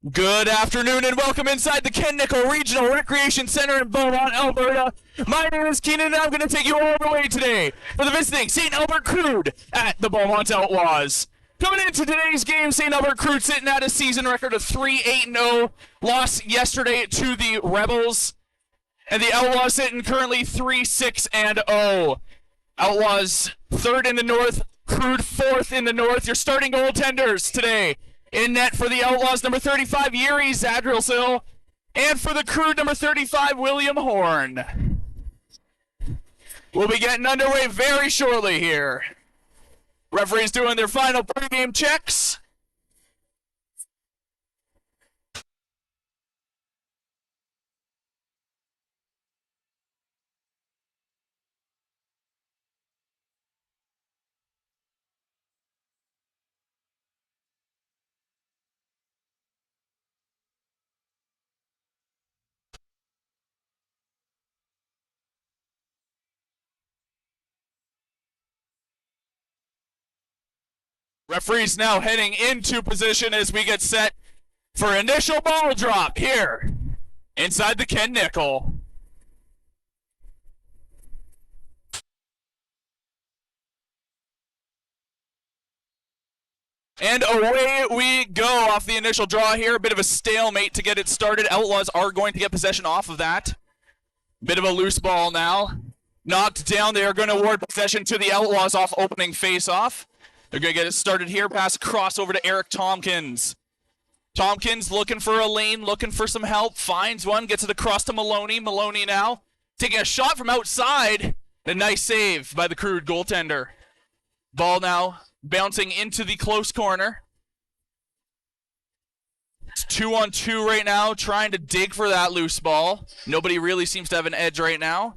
Good afternoon and welcome inside the Ken Nickel Regional Recreation Center in Beaumont, Alberta. My name is Keenan and I'm going to take you all the way today for the visiting St. Albert Crude at the Beaumont Outlaws. Coming into today's game, St. Albert Crude sitting at a season record of 3-8-0, lost yesterday to the Rebels, and the Outlaws sitting currently 3-6-0. Outlaws third in the north, Crude fourth in the north. Your starting goaltenders today. In net for the Outlaws, number 35, Yuri Zadrilsil. And for the Crude, number 35, William Horn. We'll be getting underway very shortly here. Referees doing their final pregame checks. Referees now heading into position as we get set for initial ball drop here inside the Ken Nickel. And away we go off the initial draw here. A bit of a stalemate to get it started. Outlaws are going to get possession off of that. Bit of a loose ball now. Knocked down. They are going to award possession to the Outlaws off opening face-off. They're going to get it started here. Pass across over to Eric Tompkins. Tompkins looking for a lane, looking for some help. Finds one, gets it across to Maloney. Maloney now taking a shot from outside. A nice save by the Crude goaltender. Ball now bouncing into the close corner. It's 2-on-2 right now, trying to dig for that loose ball. Nobody really seems to have an edge right now.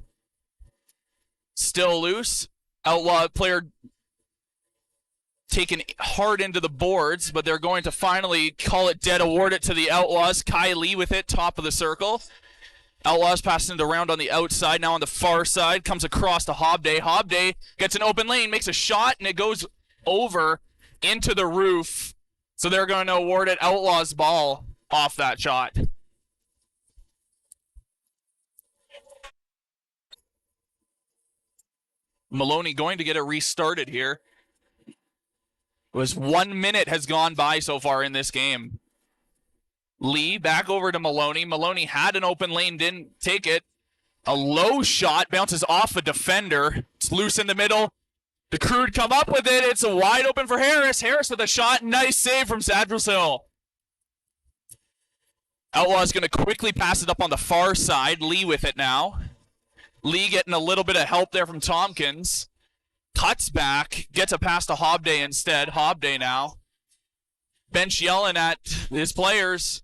Still loose. Outlaw player taken hard into the boards, but they're going to finally call it dead, award it to the Outlaws. Kai Lee with it, top of the circle. Outlaws passing it around on the outside, now on the far side, comes across to Hobday. Hobday gets an open lane, makes a shot, and it goes over into the roof. So they're going to award it Outlaws ball off that shot. Maloney going to get it restarted here. It was 1 minute has gone by so far in this game. Lee back over to Maloney. Maloney had an open lane, didn't take it. A low shot bounces off a defender. It's loose in the middle. The Crude come up with it. It's wide open for Harris. Harris with a shot. Nice save from Zadrilsil. Outlaws going to quickly pass it up on the far side. Lee with it now. Lee getting a little bit of help there from Tompkins. Cuts back, gets a pass to Hobday instead. Hobday now. Bench yelling at his players.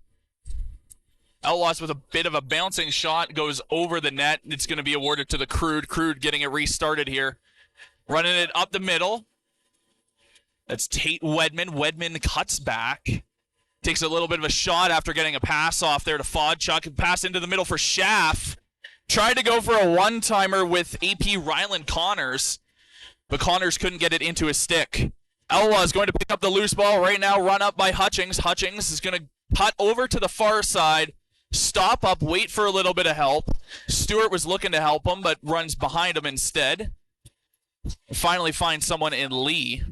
Outlaws with a bit of a bouncing shot, goes over the net. It's going to be awarded to the Crude. Crude getting it restarted here. Running it up the middle. That's Tate Wedman. Wedman cuts back. Takes a little bit of a shot after getting a pass off there to Fodchuk. Pass into the middle for Schaff. Tried to go for a one-timer with AP Ryland Connors, but Connors couldn't get it into his stick. Outlaws going to pick up the loose ball right now, run up by Hutchings. Hutchings is going to cut over to the far side, stop up, wait for a little bit of help. Stewart was looking to help him, but runs behind him instead. Finally finds someone in Lee.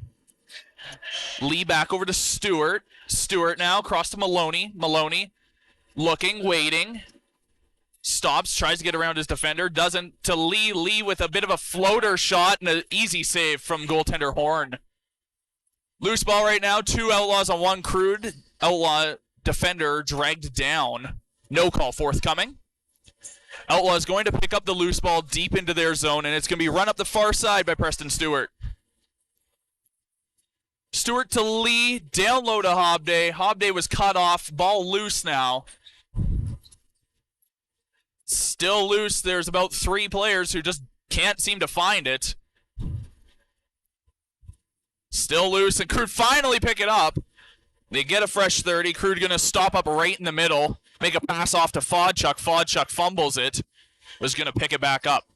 Lee back over to Stewart. Stewart now across to Maloney. Maloney looking, waiting. Stops, tries to get around his defender, doesn't, to Lee. Lee with a bit of a floater shot and an easy save from goaltender Horn. Loose ball right now, 2 Outlaws on 1 Crude. Outlaw defender dragged down. No call forthcoming. Outlaws going to pick up the loose ball deep into their zone, and it's going to be run up the far side by Preston Stewart. Stewart to Lee, down low to Hobday. Hobday was cut off, ball loose now. Still loose. There's about 3 players who just can't seem to find it. Still loose, and Crude finally pick it up. They get a fresh 30. Crude going to stop up right in the middle. Make a pass off to Fodchuk. Fodchuk fumbles it. Was going to pick it back up.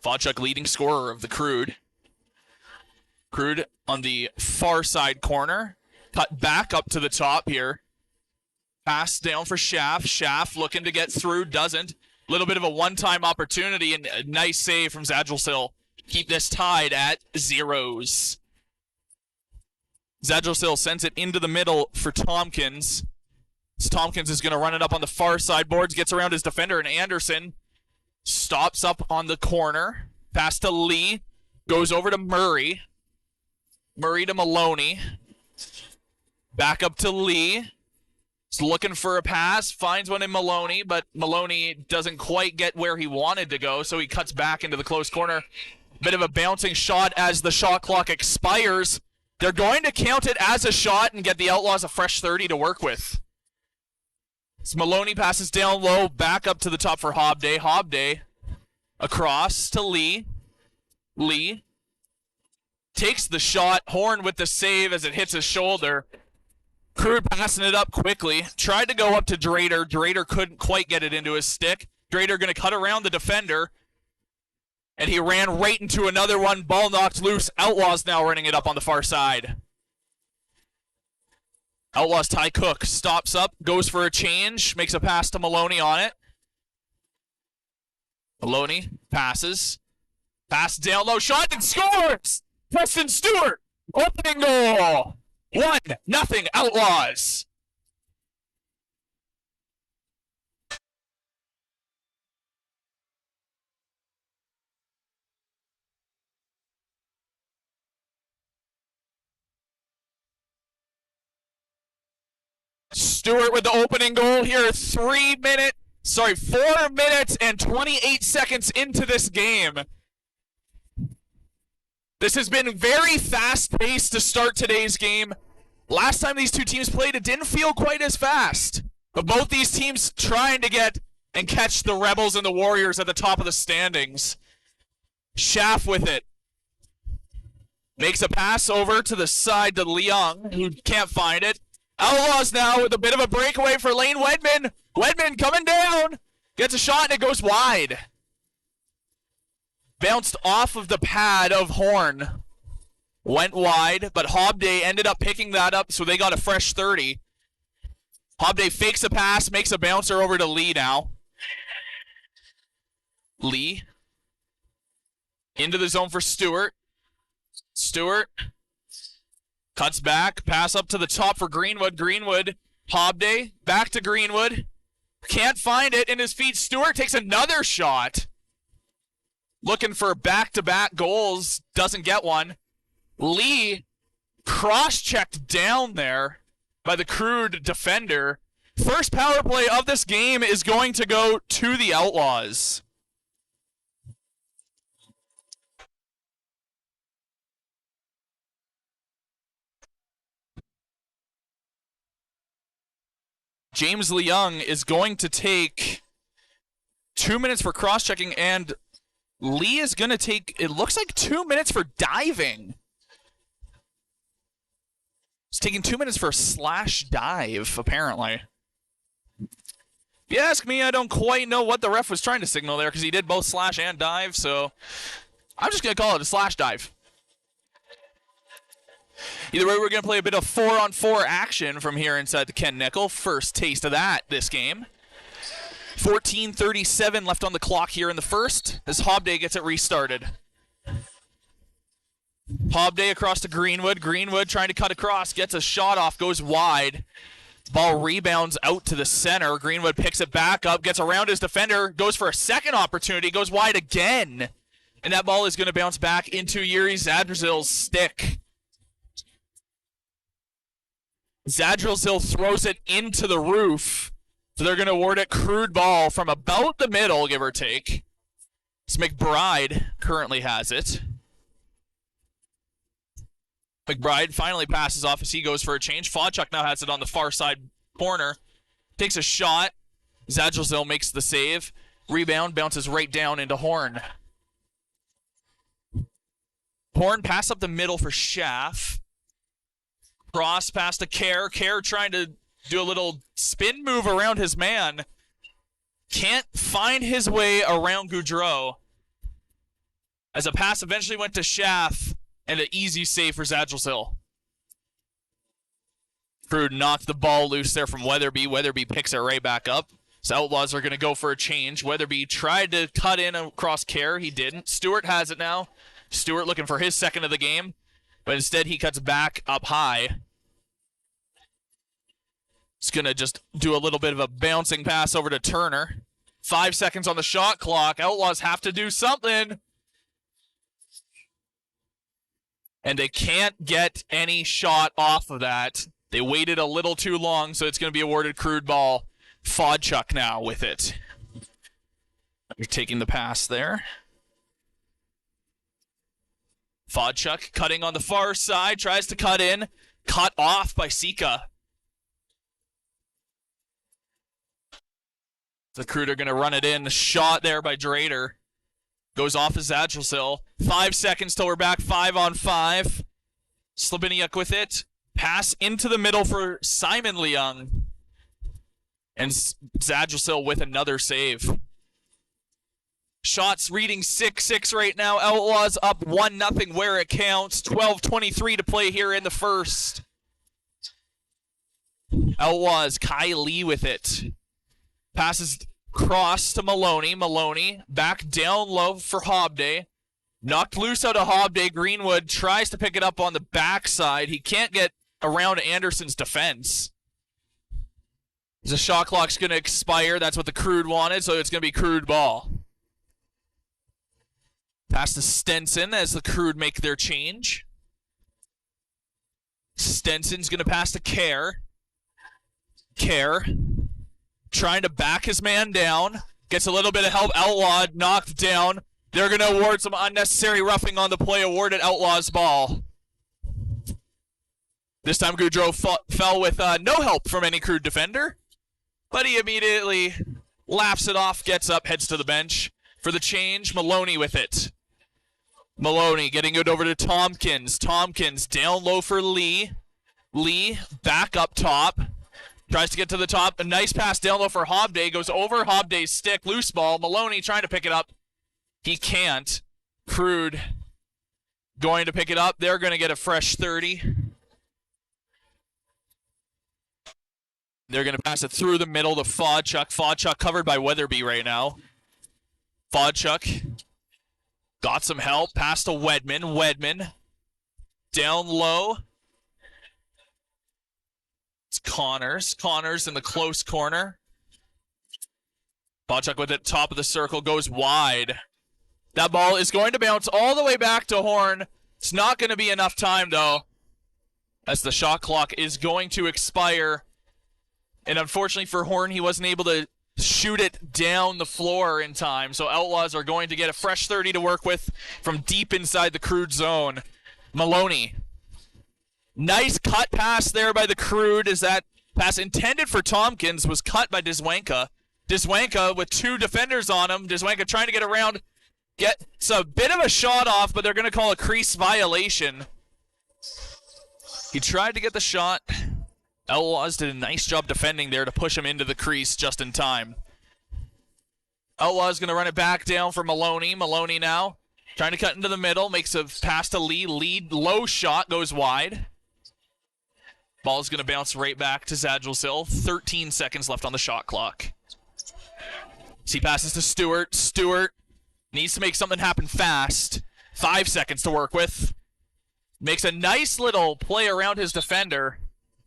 Fodchuk leading scorer of the Crude. Crude on the far side corner. Cut back up to the top here. Pass down for Schaff. Schaff looking to get through, doesn't. Little bit of a one-time opportunity, and a nice save from Zadrelsil. Keep this tied at 0s. Zadrelsil sends it into the middle for Tompkins. Tompkins is going to run it up on the far side boards, gets around his defender, and Anderson stops up on the corner. Pass to Lee. Goes over to Murray. Murray to Maloney. Back up to Lee. He's looking for a pass. Finds one in Maloney, but Maloney doesn't quite get where he wanted to go, so he cuts back into the close corner. Bit of a bouncing shot as the shot clock expires. They're going to count it as a shot and get the Outlaws a fresh 30 to work with. As Maloney passes down low, back up to the top for Hobday. Hobday across to Lee. Lee takes the shot. Horn with the save as it hits his shoulder. Crude passing it up quickly. Tried to go up to Drader. Drader couldn't quite get it into his stick. Drader going to cut around the defender. And he ran right into another one. Ball knocked loose. Outlaws now running it up on the far side. Outlaws Ty Cook stops up, goes for a change, makes a pass to Maloney on it. Maloney passes. Pass down low, shot and scores! Preston Stewart, opening goal! 1-0 Outlaws. Stewart with the opening goal here. 4 minutes and 28 seconds into this game. This has been very fast-paced to start today's game. Last time these two teams played, it didn't feel quite as fast. But both these teams trying to get and catch the Rebels and the Warriors at the top of the standings. Schaff with it. Makes a pass over to the side to Leung, who can't find it. Outlaws now with a bit of a breakaway for Lane Wedman. Wedman coming down. Gets a shot and it goes wide. Bounced off of the pad of Horn. Went wide, but Hobday ended up picking that up, so they got a fresh 30. Hobday fakes a pass, makes a bouncer over to Lee now. Lee. Into the zone for Stewart. Stewart. Cuts back, pass up to the top for Greenwood. Greenwood, Hobday, back to Greenwood. Can't find it in his feet. Stewart takes another shot. Looking for back-to-back goals, doesn't get one. Lee cross-checked down there by the Crude defender. First power play of this game is going to go to the Outlaws. James Leung is going to take 2 minutes for cross-checking, and Lee is going to take, it looks like 2 minutes for diving. He's taking 2 minutes for a slash dive, apparently. If you ask me, I don't quite know what the ref was trying to signal there, because he did both slash and dive, so I'm just going to call it a slash dive. Either way, we're going to play a bit of 4-on-4 action from here inside the Ken Nickel. First taste of that this game. 14:37 left on the clock here in the first as Hobday gets it restarted. Hobday across to Greenwood. Greenwood trying to cut across, gets a shot off, goes wide. Ball rebounds out to the center. Greenwood picks it back up, gets around his defender, goes for a second opportunity, goes wide again. And that ball is going to bounce back into Yuri Zadrelsil's stick. Zadrelsil throws it into the roof. So they're going to award it Crude ball from about the middle, give or take. As McBride currently has it. McBride finally passes off as he goes for a change. Fodchuk now has it on the far side corner. Takes a shot. Zadrelsil makes the save. Rebound bounces right down into Horn. Horn pass up the middle for Schaff. Cross pass to Kerr. Kerr trying to do a little spin move around his man. Can't find his way around Goudreau. As a pass eventually went to Schaff, and an easy save for Zadrelsil. Crude knocked the ball loose there from Weatherby. Weatherby picks it right back up. So Outlaws are going to go for a change. Weatherby tried to cut in across Kerr. He didn't. Stewart has it now. Stewart looking for his second of the game. But instead he cuts back up high. He's going to just do a little bit of a bouncing pass over to Turner. 5 seconds on the shot clock. Outlaws have to do something. And they can't get any shot off of that. They waited a little too long, so it's going to be awarded Crude ball. Fodchuk now with it. You're taking the pass there. Fodchuk cutting on the far side, tries to cut in. Cut off by Sika. The Crude are going to run it in. Shot there by Drader. Goes off of Zadrelsil. 5 seconds till we're back 5-on-5. Slabiniuk with it. Pass into the middle for Simon Leung. And Zadrelsil with another save. Shots reading 6-6 right now. Outlaws up 1-0 where it counts. 12:23 to play here in the first. Outlaws, Kai Lee with it. Passes cross to Maloney. Maloney back down low for Hobday. Knocked loose out of Hobday. Greenwood tries to pick it up on the backside. He can't get around Anderson's defense. The shot clock's going to expire. That's what the Crude wanted, so it's going to be Crude ball. Pass to Stenson as the Crude make their change. Stenson's going to pass to Kerr. Kerr trying to back his man down. Gets a little bit of help. Outlaw knocked down. They're going to award some unnecessary roughing on the play. Awarded Outlaws ball. This time Goudreau fell with no help from any Crude defender. But he immediately laps it off, gets up, heads to the bench. For the change, Maloney with it. Maloney getting it over to Tompkins. Tompkins down low for Lee. Lee back up top. Tries to get to the top. A nice pass down low for Hobday. Goes over Hobday's stick. Loose ball. Maloney trying to pick it up. He can't. Crude going to pick it up. They're going to get a fresh 30. They're going to pass it through the middle to Fodchuk. Fodchuk covered by Weatherby right now. Fodchuk got some help. Pass to Wedman. Wedman down low. It's Connors. Connors in the close corner. Fodchuk with it, top of the circle, goes wide. That ball is going to bounce all the way back to Horn. It's not going to be enough time, though, as the shot clock is going to expire. And unfortunately for Horn, he wasn't able to shoot it down the floor in time. So Outlaws are going to get a fresh 30 to work with from deep inside the Crude zone. Maloney. Nice cut pass there by the Crude, as that pass intended for Tompkins was cut by Dzwanka. Dzwanka with two defenders on him. Dzwanka trying to get around. Gets a bit of a shot off, but they're going to call a crease violation. He tried to get the shot. Outlaws did a nice job defending there to push him into the crease just in time. Outlaws going to run it back down for Maloney. Maloney now trying to cut into the middle. Makes a pass to Lee. Lee, low shot, goes wide. Ball's going to bounce right back to Zadrelsil. 13 seconds left on the shot clock. He passes to Stewart. Stewart needs to make something happen fast. 5 seconds to work with. Makes a nice little play around his defender.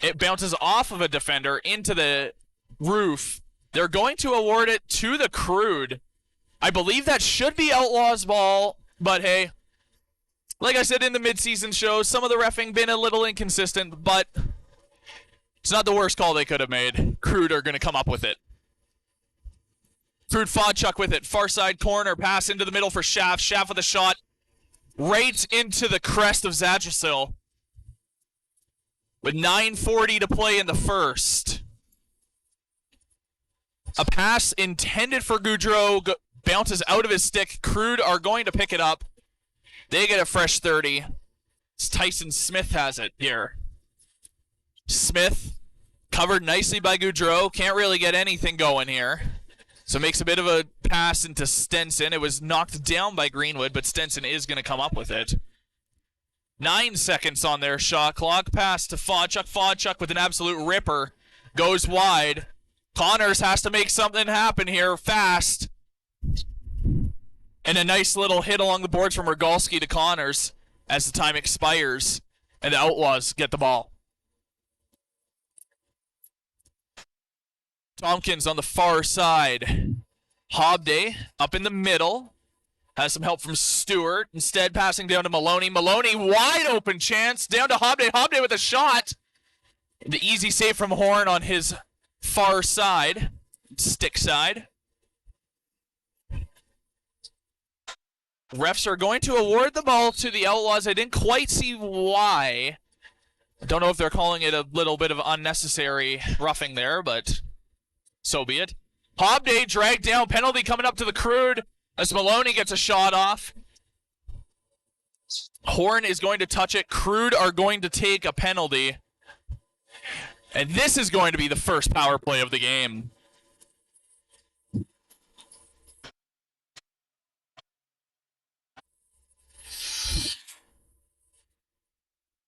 It bounces off of a defender into the roof. They're going to award it to the Crude. I believe that should be Outlaws ball, but hey, like I said in the midseason show, some of the reffing been a little inconsistent, but it's not the worst call they could have made. Crude are going to come up with it. Crude Fodchuk with it. Far side corner, pass into the middle for Schaff. Schaff with a shot right into the crest of Zadrelsil. With 9:40 to play in the first. A pass intended for Goudreau bounces out of his stick. Crude are going to pick it up. They get a fresh 30. Tyson Smith has it here. Smith covered nicely by Goudreau. Can't really get anything going here. So makes a bit of a pass into Stenson. It was knocked down by Greenwood, but Stenson is going to come up with it. 9 seconds on their shot clock. Pass to Fodchuk. Fodchuk with an absolute ripper. Goes wide. Connors has to make something happen here fast. And a nice little hit along the boards from Rogalski to Connors as the time expires. And the Outlaws get the ball. Tompkins on the far side. Hobday up in the middle. Has some help from Stewart. Instead, passing down to Maloney. Maloney, wide open chance. Down to Hobday. Hobday with a shot. The easy save from Horn on his far side. Stick side. Refs are going to award the ball to the Outlaws. I didn't quite see why. I don't know if they're calling it a little bit of unnecessary roughing there, but so be it. Hobday dragged down. Penalty coming up to the Crude as Maloney gets a shot off. Horn is going to touch it. Crude are going to take a penalty. And this is going to be the first power play of the game.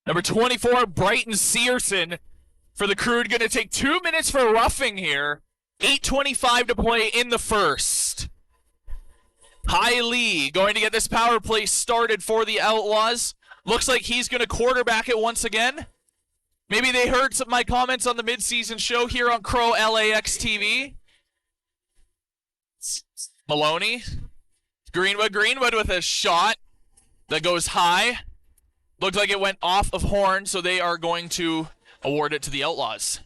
Number 24, Brighton Searson for the Crude. Going to take 2 minutes for roughing here. 8:25 to play in the first. Hi Lee going to get this power play started for the Outlaws. Looks like he's going to quarterback it once again. Maybe they heard some of my comments on the midseason show here on CROW LAX TV. Maloney. Greenwood. Greenwood with a shot that goes high. Looked like it went off of Horn, so they are going to award it to the Outlaws.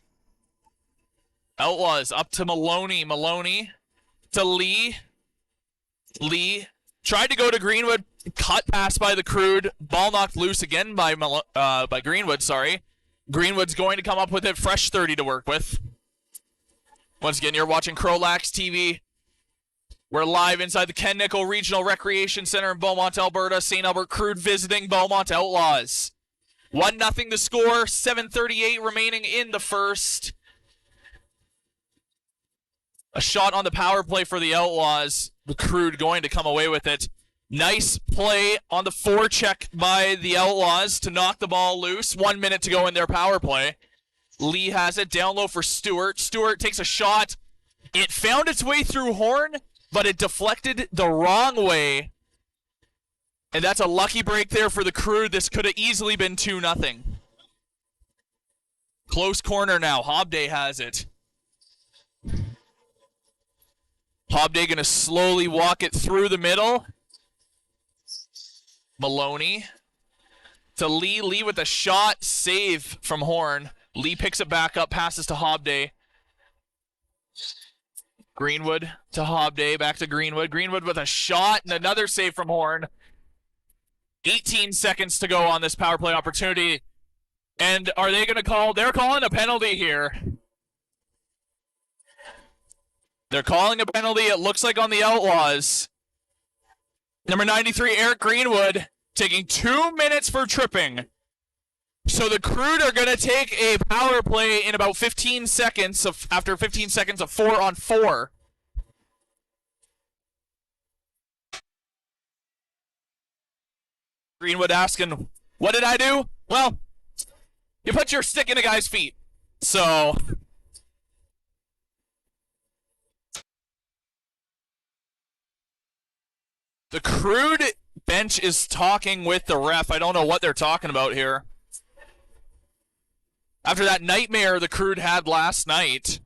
Outlaws up to Maloney. Maloney to Lee. Lee tried to go to Greenwood. Cut pass by the Crude. Ball knocked loose again by Greenwood, sorry. Greenwood's going to come up with it. Fresh 30 to work with. Once again, you're watching CROW LAX TV. We're live inside the Ken Nickel Regional Recreation Center in Beaumont, Alberta. St. Albert Crude visiting Beaumont Outlaws. 1-0 the score. 7:38 remaining in the first. A shot on the power play for the Outlaws. The Crude going to come away with it. Nice play on the forecheck by the Outlaws to knock the ball loose. 1 minute to go in their power play. Lee has it down low for Stewart. Stewart takes a shot. It found its way through Horn, but it deflected the wrong way. And that's a lucky break there for the Crude. This could have easily been 2-0. Close corner now. Hobday has it. Hobday going to slowly walk it through the middle. Maloney to Lee. Lee with a shot. Save from Horn. Lee picks it back up. Passes to Hobday. Greenwood to Hobday. Back to Greenwood. Greenwood with a shot and another save from Horn. 18 seconds to go on this power play opportunity. And are they going to call? They're calling a penalty here. They're calling a penalty, it looks like, on the Outlaws. Number 93, Eric Greenwood, taking 2 minutes for tripping. So the Crude are going to take a power play in about 15 seconds, after 15 seconds of 4-on-4. Greenwood asking, what did I do? Well, you put your stick in a guy's feet. So the Crude bench is talking with the ref. I don't know what they're talking about here. After that nightmare the Crude had last night,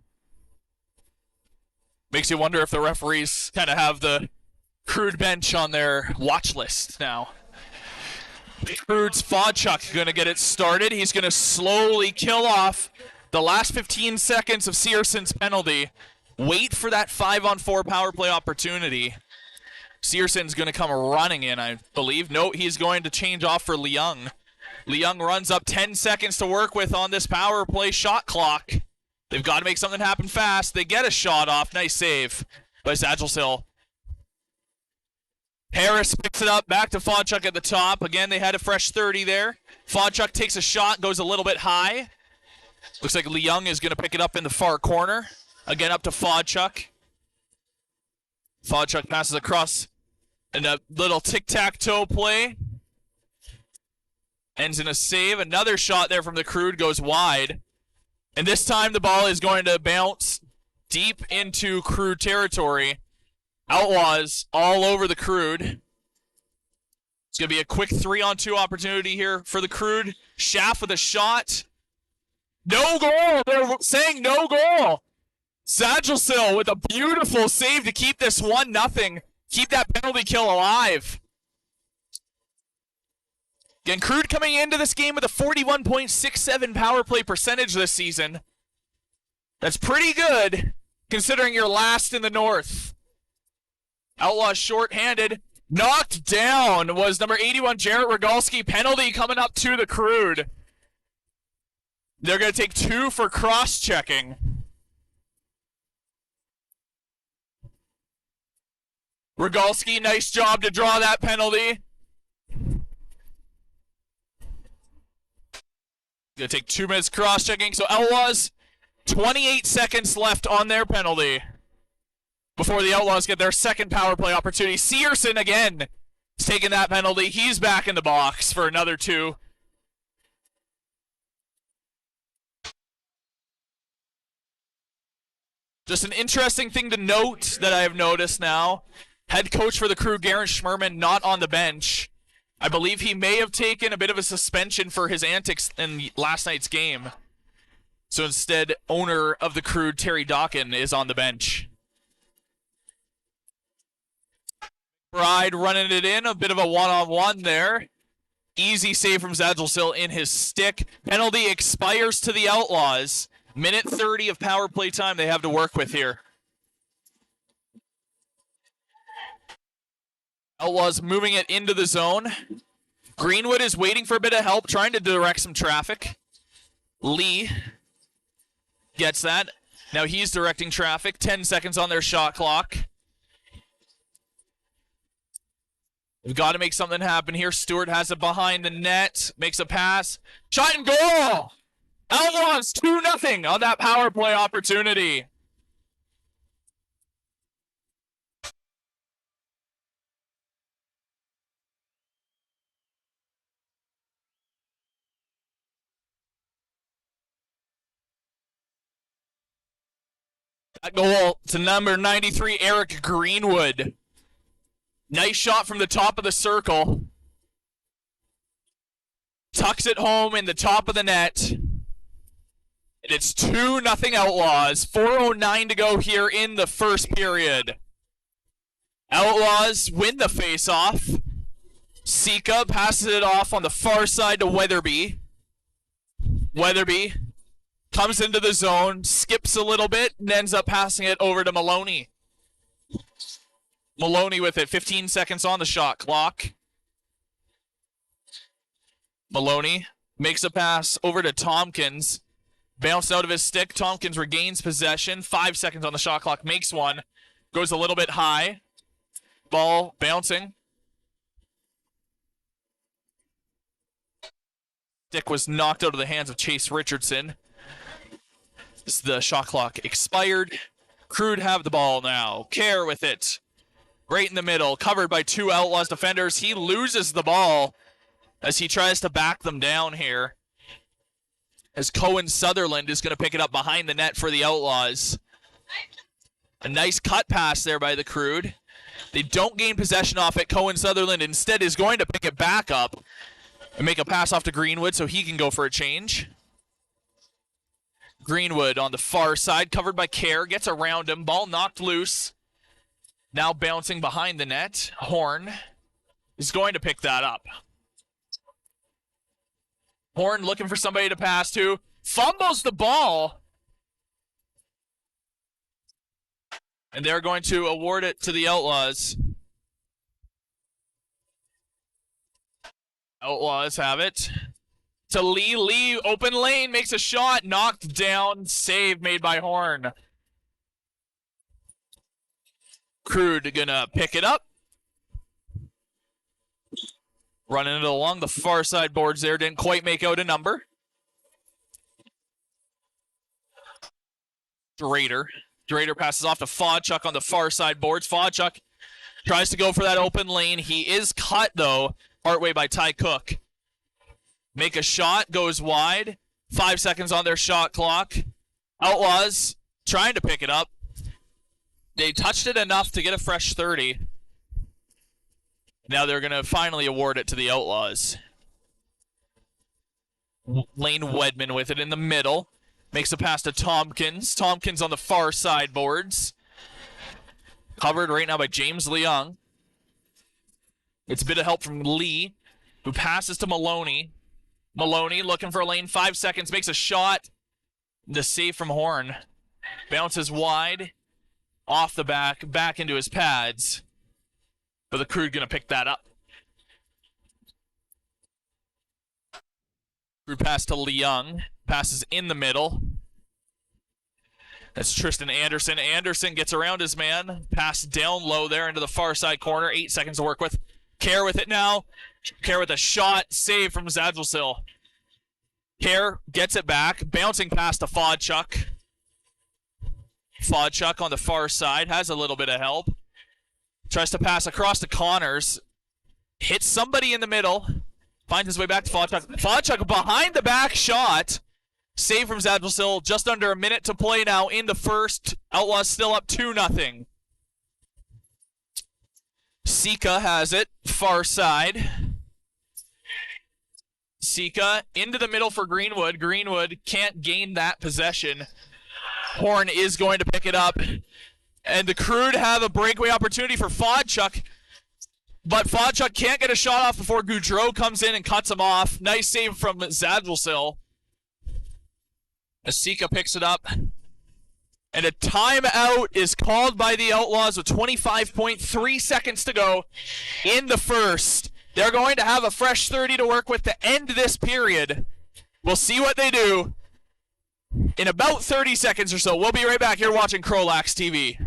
makes you wonder if the referees kind of have the Crude bench on their watch list now. Crude's Fodchuk going to get it started. He's going to slowly kill off the last 15 seconds of Searson's penalty. Wait for that 5-on-4 power play opportunity. Searson's going to come running in, I believe. No, he's going to change off for Leung. Leung runs up 10 seconds to work with on this power play shot clock. They've got to make something happen fast. They get a shot off. Nice save by Zadgelsil. Harris picks it up. Back to Fodchuk at the top. Again, they had a fresh 30 there. Fodchuk takes a shot, goes a little bit high. Looks like Leung is going to pick it up in the far corner. Again, up to Fodchuk. Fodchuk passes across. And a little tic-tac-toe play. Ends in a save. Another shot there from the Crude goes wide. And this time the ball is going to bounce deep into Crude territory. Outlaws all over the Crude. It's going to be a quick 3-on-2 opportunity here for the Crude. Schaff with a shot. No goal. They're saying no goal. Zagelsil with a beautiful save to keep this 1-0. Keep that penalty kill alive. Again, Crude coming into this game with a 41.67 power play percentage this season. That's pretty good, considering you're last in the North. Outlaws short-handed. Knocked down was number 81, Jarrett Rogalski. Penalty coming up to the Crude. They're going to take 2 for cross-checking. Rogalski, nice job to draw that penalty. Going to take 2 minutes cross-checking. So Outlaws, 28 seconds left on their penalty before the Outlaws get their second power play opportunity. Searson again is taking that penalty. He's back in the box for another 2. Just an interesting thing to note that I have noticed now. Head coach for the Crew, Garrett Schmerman, not on the bench. I believe he may have taken a bit of a suspension for his antics in last night's game. So instead, owner of the Crew, Terry Dawkin, is on the bench. Bride running it in, a bit of a one-on-one there. Easy save from Zagelsil in his stick. Penalty expires to the Outlaws. Minute 30 of power play time they have to work with here. Outlaws moving it into the zone. Greenwood is waiting for a bit of help, trying to direct some traffic. Lee gets that. Now he's directing traffic. 10 seconds on their shot clock. We've got to make something happen here. Stewart has it behind the net. Makes a pass. Shot and goal! Outlaws 2-0 on that power play opportunity. That goal to number 93, Eric Greenwood. Nice shot from the top of the circle. Tucks it home in the top of the net. And it's 2-0 Outlaws. 4:09 to go here in the first period. Outlaws win the face-off. Sika passes it off on the far side to Weatherby. Weatherby comes into the zone, skips a little bit, and ends up passing it over to Maloney. Maloney with it, 15 seconds on the shot clock. Maloney makes a pass over to Tompkins. Bounced out of his stick. Tompkins regains possession. 5 seconds on the shot clock, makes one. Goes a little bit high. Ball bouncing. Stick was knocked out of the hands of Chase Richardson. As the shot clock expired. Crude have the ball now. Kerr with it. Right in the middle, covered by 2 Outlaws defenders. He loses the ball as he tries to back them down here. As Cohen Sutherland is going to pick it up behind the net for the Outlaws. A nice cut pass there by the Crude. They don't gain possession off it. Cohen Sutherland instead is going to pick it back up and make a pass off to Greenwood so he can go for a change. Greenwood on the far side, covered by Kerr, gets around him. Ball knocked loose. Now bouncing behind the net. Horn is going to pick that up. Horn looking for somebody to pass to. Fumbles the ball. And they're going to award it to the Outlaws. Outlaws have it. To Lee. Lee, open lane, makes a shot. Knocked down. Save made by Horn. Crude gonna pick it up. Running it along the far side boards there. Didn't quite make out a number. Drader passes off to Fodchuk on the far side boards. Fodchuk tries to go for that open lane. He is cut, though, partway by Ty Cook. make a shot, goes wide. 5 seconds on their shot clock. Outlaws trying to pick it up. They touched it enough to get a fresh 30. Now they're going to finally award it to the Outlaws. Lane Wedman with it in the middle. Makes a pass to Tompkins. Tompkins on the far side boards. Covered right now by James Leung. It's a bit of help from Lee, who passes to Maloney. Maloney looking for a lane. 5 seconds. Makes a shot. The save from Horn. Bounces wide. Off the back into his pads. But the Crude going to pick that up. Crude pass to Leung. Passes in the middle. That's Tristan Anderson. Anderson gets around his man. Pass down low there into the far side corner. 8 seconds to work with. Kerr with it now. Kerr with a shot. Save from Zadrelsil. Kerr gets it back. Bouncing pass to Fodchuk. Fodchuk on the far side. Has a little bit of help. Tries to pass across to Connors. Hits somebody in the middle. Finds his way back to Fodchuk. Fodchuk behind the back shot. Save from Zadrelsil. Just under a minute to play now in the first. Outlaws still up 2-0. Sika has it. Far side. Sika into the middle for Greenwood. Greenwood can't gain that possession. Horn is going to pick it up. And the Crude have a breakaway opportunity for Fodchuk. But Fodchuk can't get a shot off before Goudreau comes in and cuts him off. Nice save from Zadrelsil. Sika picks it up. And a timeout is called by the Outlaws with 25.3 seconds to go in the first. They're going to have a fresh 30 to work with to end this period. We'll see what they do in about 30 seconds or so. We'll be right back here watching CROW LAX TV.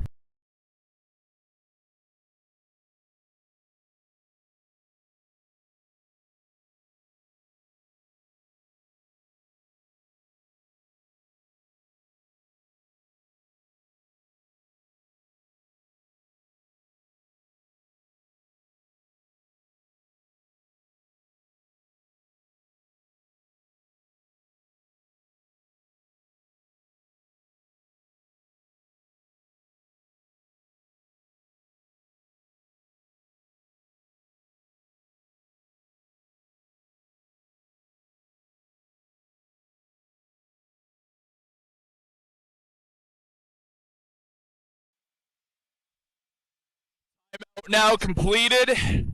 Now completed.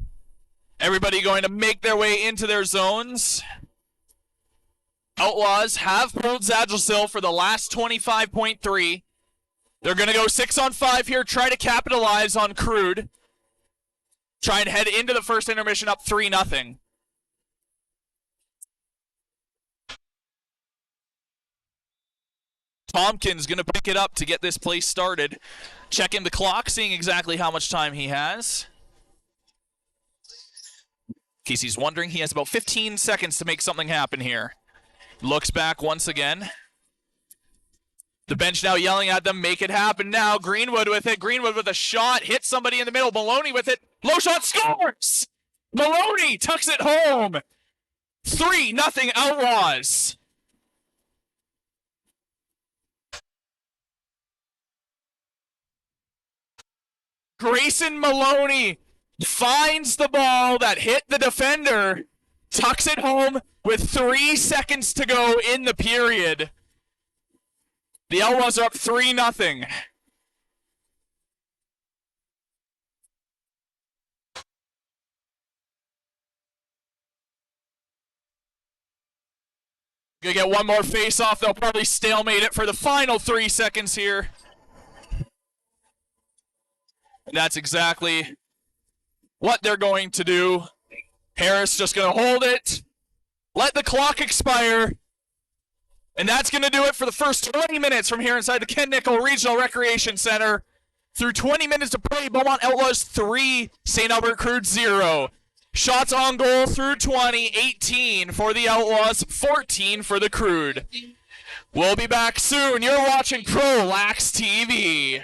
Everybody going to make their way into their zones. Outlaws have pulled Zadrelsil for the last 25.3. They're going to go 6-on-5 here, try to capitalize on Crude. Try and head into the first intermission up 3-0. Tompkins going to pick it up to get this play started. Checking the clock, seeing exactly how much time he has. In case he's wondering, he has about 15 seconds to make something happen here. Looks back once again. The bench now yelling at them, make it happen now. Greenwood with it. Greenwood with a shot. Hits somebody in the middle. Maloney with it. Low shot, scores! Maloney tucks it home. 3-0 Outlaws. Grayson Maloney finds the ball that hit the defender, tucks it home with 3 seconds to go in the period. The Outlaws are up 3-0. Gonna get one more face-off. They'll probably stalemate it for the final 3 seconds here. And that's exactly what they're going to do. Harris just going to hold it, let the clock expire, and that's going to do it for the first 20 minutes from here inside the Ken Nickel Regional Recreation Center. Through 20 minutes to play, Beaumont Outlaws 3, St. Albert Crude 0. Shots on goal through 20, 18 for the Outlaws, 14 for the Crude. We'll be back soon. You're watching CROW LAX TV.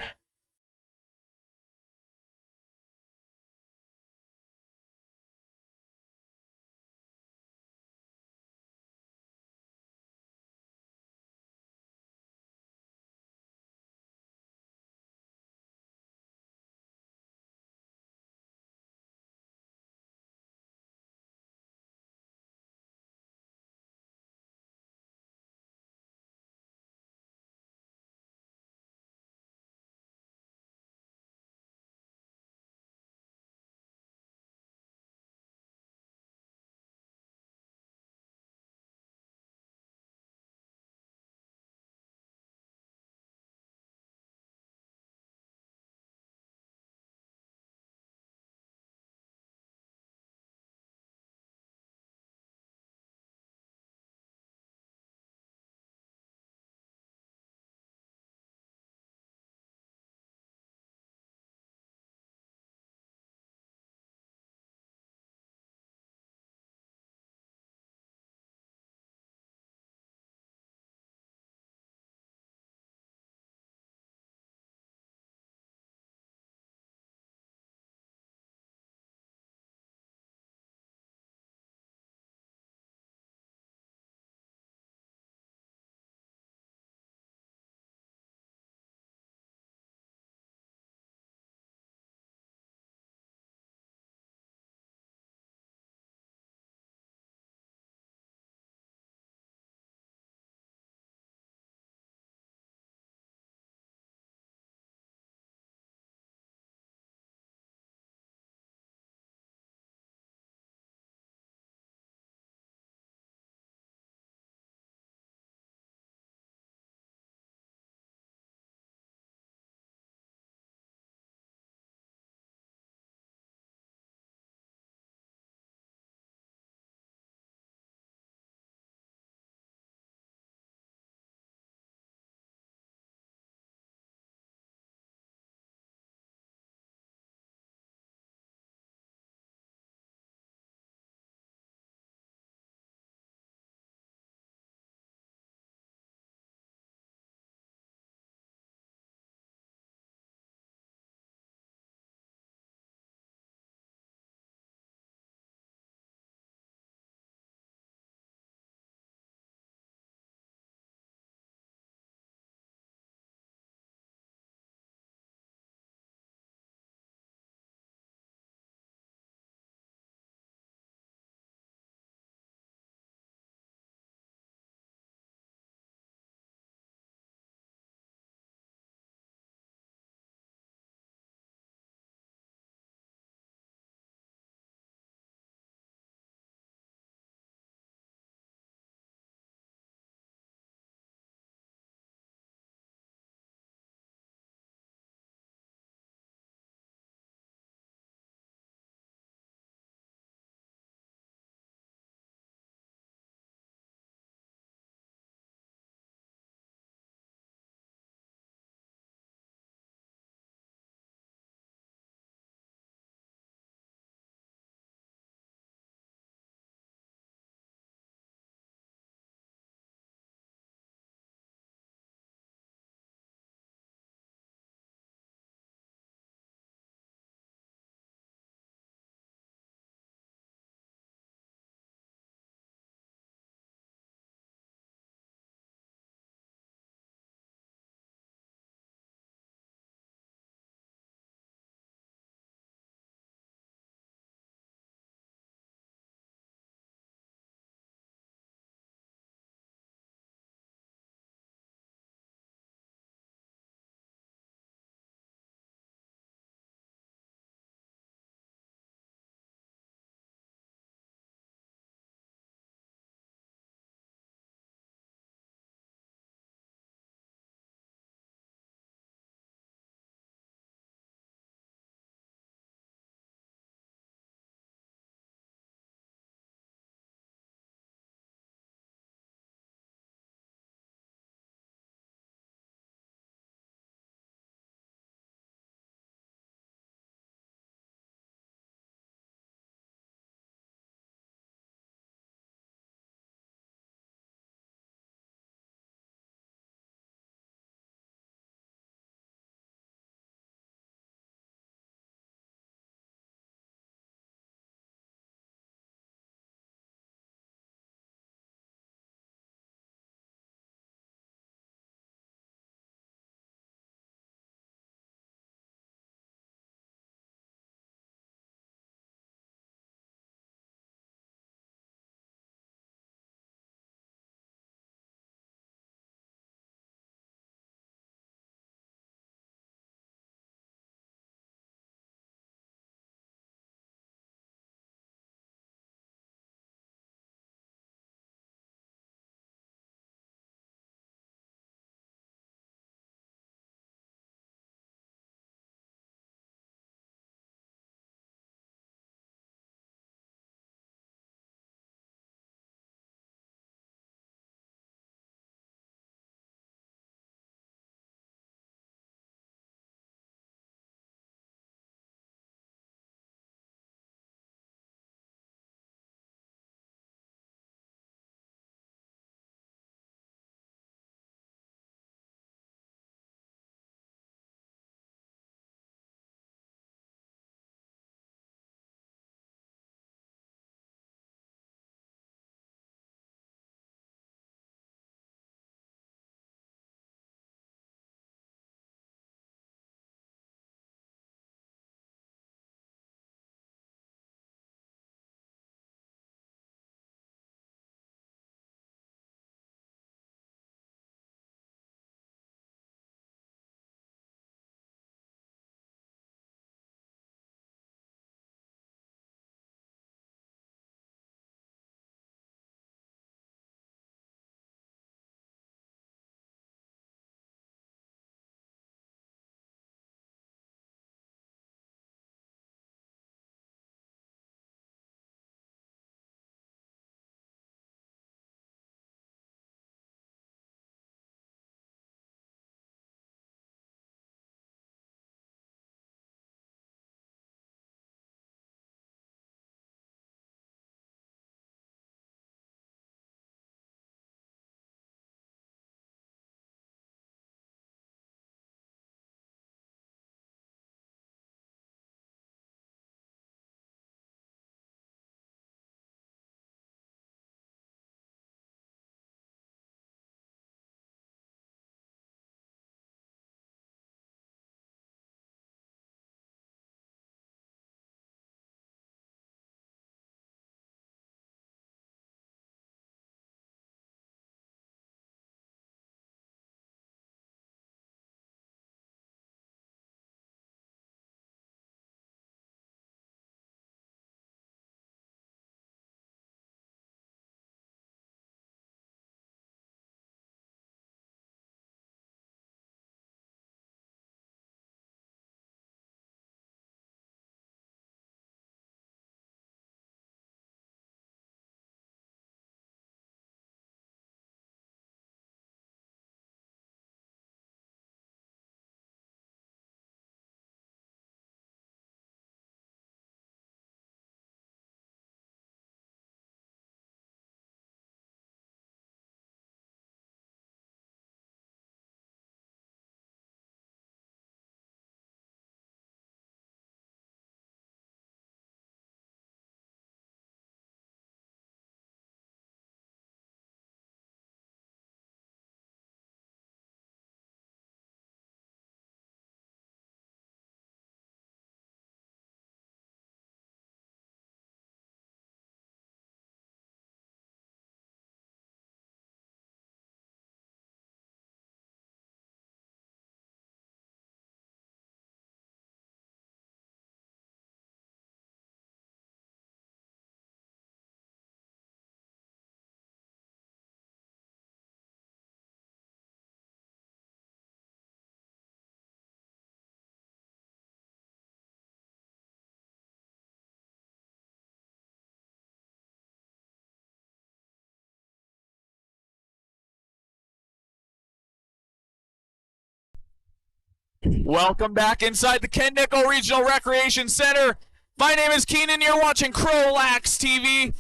Welcome back inside the Ken Nickel Regional Recreation Center. My name is Keenan. You're watching CROW LAX TV,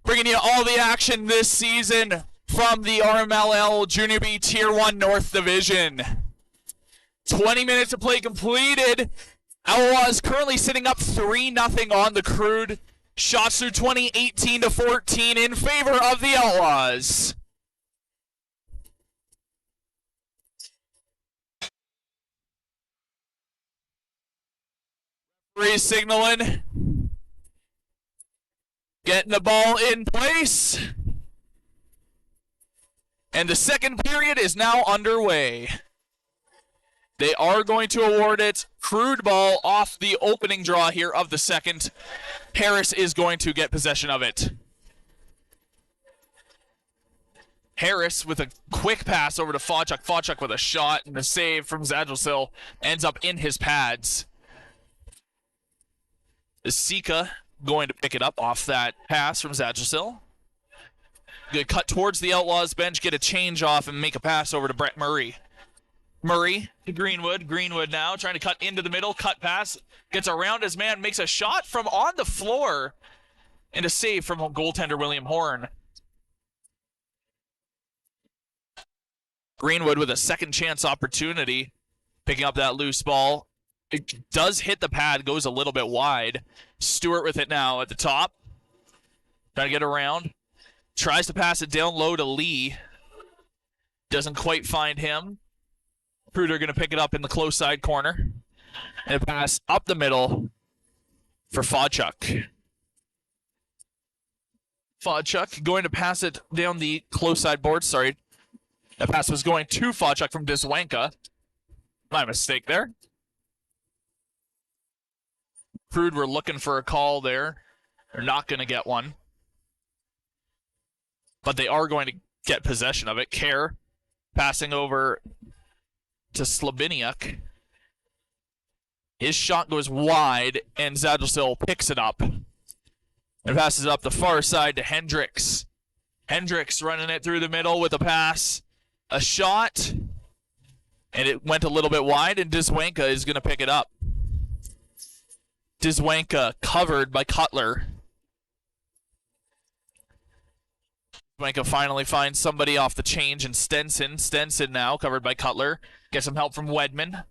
bringing you all the action this season from the RMLL Junior B Tier 1 North Division. 20 minutes of play completed. Outlaws currently sitting up 3-0 on the Crude. Shots through 20, 18-14 in favor of the Outlaws. Referee signaling. Getting the ball in place. And the second period is now underway. They are going to award it Crude ball off the opening draw here of the second. Harris is going to get possession of it. Harris with a quick pass over to Fawchuk. Fawchuk with a shot and a save from Zadrsil ends up in his pads. Sika going to pick it up off that pass from Zadrsil. Going to cut towards the Outlaws bench, get a change off, and make a pass over to Brett Murray. Murray to Greenwood. Greenwood now trying to cut into the middle. Cut pass. Gets around his man. Makes a shot from on the floor. And a save from goaltender William Horn. Greenwood with a second chance opportunity. Picking up that loose ball. It does hit the pad. Goes a little bit wide. Stewart with it now at the top. Trying to get around. Tries to pass it down low to Lee. Doesn't quite find him. Crude are going to pick it up in the close side corner. And a pass up the middle for Fawchuk. Fawchuk going to pass it down the close side board. Sorry. That pass was going to Fawchuk from Diswanka. My mistake there. Crude were looking for a call there. They're not going to get one. But they are going to get possession of it. Kerr passing over to Slabiniuk. His shot goes wide, and Zadrsil picks it up. And passes it up the far side to Hendricks. Hendricks running it through the middle with a pass. A shot. And it went a little bit wide, and Diswanka is going to pick it up. Diswanka covered by Cutler. Diswanka finally finds somebody off the change, and Stenson. Stenson now covered by Cutler. Gets some help from Wedman.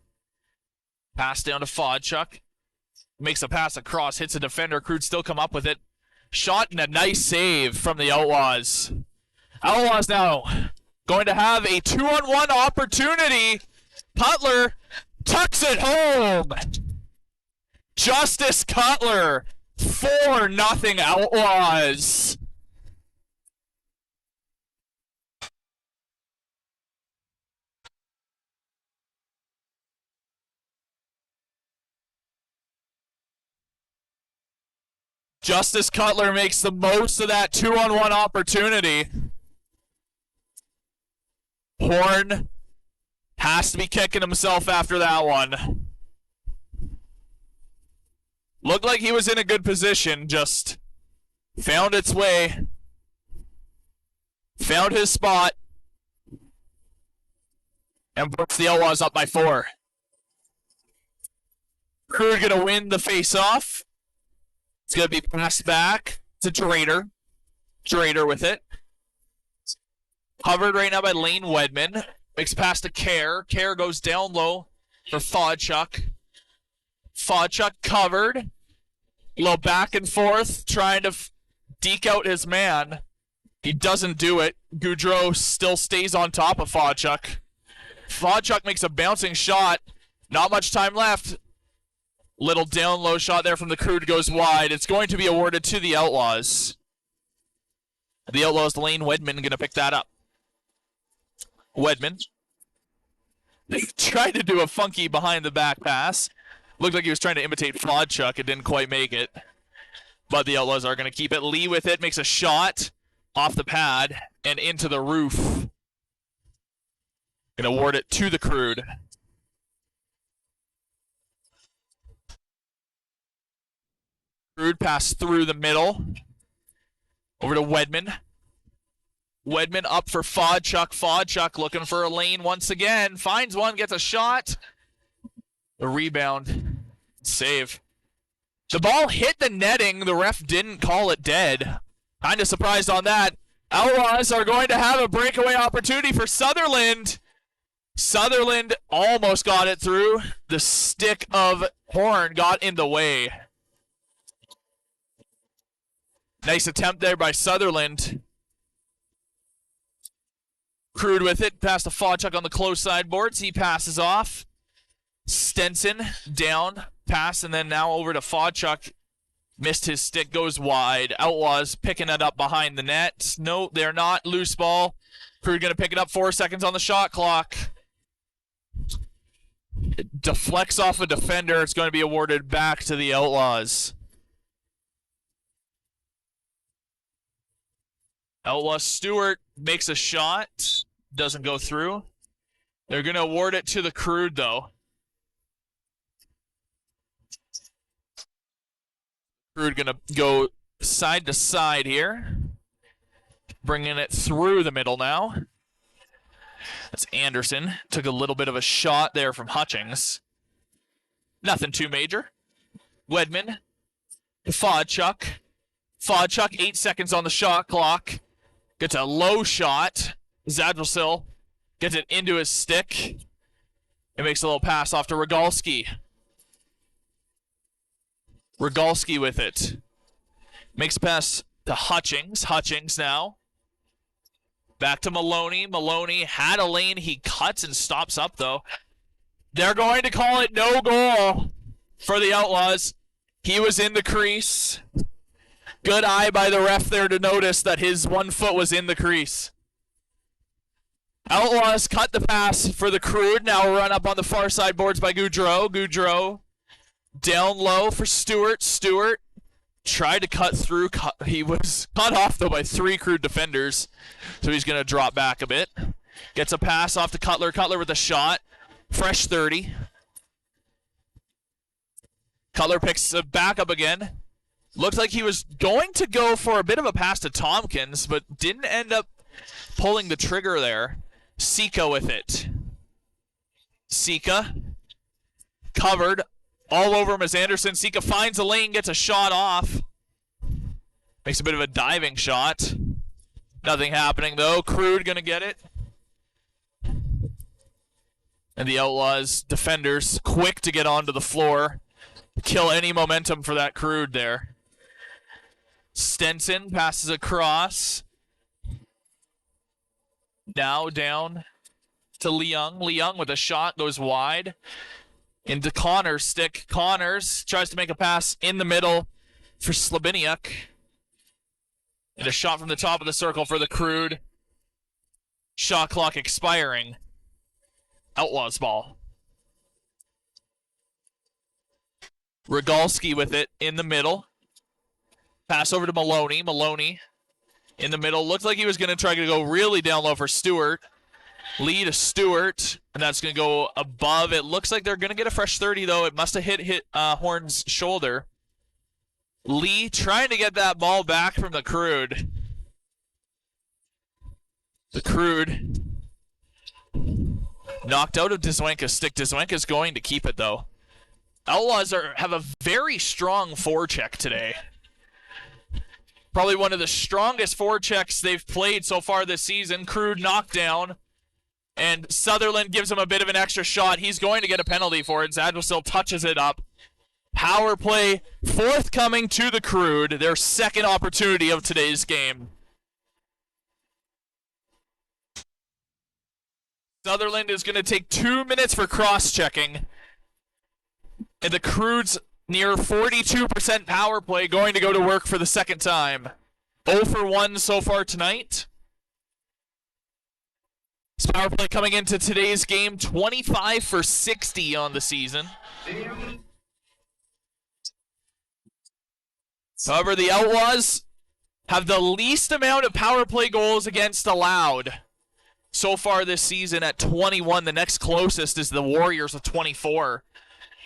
Pass down to Fawchuk. Makes a pass across, hits a defender. Crude still come up with it. Shot and a nice save from the Outlaws. Outlaws now going to have a 2-on-1 opportunity. Cutler tucks it home. Justice Cutler, 4-0 Outlaws. Justice Cutler makes the most of that 2-on-1 opportunity. Horn has to be kicking himself after that one. Looked like he was in a good position, just found its way. Found his spot. And puts the Outlaws up by 4. Crude gonna win the face-off. It's going to be passed back to Drader. Drader with it. Covered right now by Lane Wedman. Makes a pass to Kerr. Kerr goes down low for Fawchuk. Fawchuk covered. A little back and forth, trying to deke out his man. He doesn't do it. Goudreau still stays on top of Fawchuk. Fawchuk makes a bouncing shot. Not much time left. Little down low shot there from the Crude goes wide. It's going to be awarded to the Outlaws. The Outlaws, Lane Wedman, going to pick that up. Wedman. They tried to do a funky behind the back pass. Looked like he was trying to imitate Fawchuk. It didn't quite make it. But the Outlaws are going to keep it. Lee with it. Makes a shot off the pad and into the roof. Going to award it to the Crude. Crude pass through the middle. Over to Wedman. Wedman up for Fawchuk. Fawchuk looking for a lane once again. Finds one, gets a shot. The rebound. Save. The ball hit the netting. The ref didn't call it dead. Kind of surprised on that. Outlaws are going to have a breakaway opportunity for Sutherland. Sutherland almost got it through. The stick of Horn got in the way. Nice attempt there by Sutherland. Crude with it, past the Fawchuk on the close sideboards. He passes off. Stenson down, pass, and then now over to Fawchuk. Missed his stick, goes wide. Outlaws picking it up behind the net. No, they're not. Loose ball. Crude going to pick it up. 4 seconds on the shot clock. It deflects off a defender. It's going to be awarded back to the Outlaws. Outlaw Stewart makes a shot. Doesn't go through. They're going to award it to the Crude, though. Crude going to go side to side here. Bringing it through the middle now. That's Anderson. Took a little bit of a shot there from Hutchings. Nothing too major. Wedman. Fawchuk. Fawchuk, 8 seconds on the shot clock. Gets a low shot. Zadrsil gets it into his stick. It makes a little pass off to Rogalski. Rogalski with it. Makes a pass to Hutchings. Hutchings now. Back to Maloney. Maloney had a lane. He cuts and stops up, though. They're going to call it no goal for the Outlaws. He was in the crease. Good eye by the ref there to notice that his 1 foot was in the crease. Outlaws cut the pass for the Crude. Now run up on the far side boards by Goudreau. Goudreau down low for Stewart. Stewart tried to cut through. He was cut off, though, by 3 Crude defenders. So he's going to drop back a bit. Gets a pass off to Cutler. Cutler with a shot. Fresh 30. Cutler picks it back up again. Looked like he was going to go for a bit of a pass to Tompkins, but didn't end up pulling the trigger there. Sika with it. Sika covered all over him as Anderson. Sika finds a lane, gets a shot off. Makes a bit of a diving shot. Nothing happening, though. Crude going to get it. And the Outlaws defenders quick to get onto the floor. Kill any momentum for that Crude there. Stenson passes across. Now down to Leung. Leung with a shot, goes wide. Into Connors' stick. Connors tries to make a pass in the middle for Slabiniuk. And a shot from the top of the circle for the Crude. Shot clock expiring. Outlaws ball. Rogalski with it in the middle. Pass over to Maloney. Maloney in the middle. Looked like he was going to try to go really down low for Stewart. Lee to Stewart, and that's going to go above. It looks like they're going to get a fresh 30, though. It must have hit Horn's shoulder. Lee trying to get that ball back from the Crude. The Crude knocked out of Dzwanka's stick. Dzwanka's going to keep it, though. Outlaws have a very strong forecheck today. Probably one of the strongest forechecks they've played so far this season. Crude knocked down. And Sutherland gives him a bit of an extra shot. He's going to get a penalty for it. Zadrsil touches it up. Power play forthcoming to the Crude. Their second opportunity of today's game. Sutherland is going to take 2 minutes for cross-checking. And the Crude's near 42% power play going to go to work for the second time. 0 for 1 so far tonight. This power play coming into today's game, 25 for 60 on the season. However, the Outlaws have the least amount of power play goals against allowed so far this season at 21. The next closest is the Warriors with 24.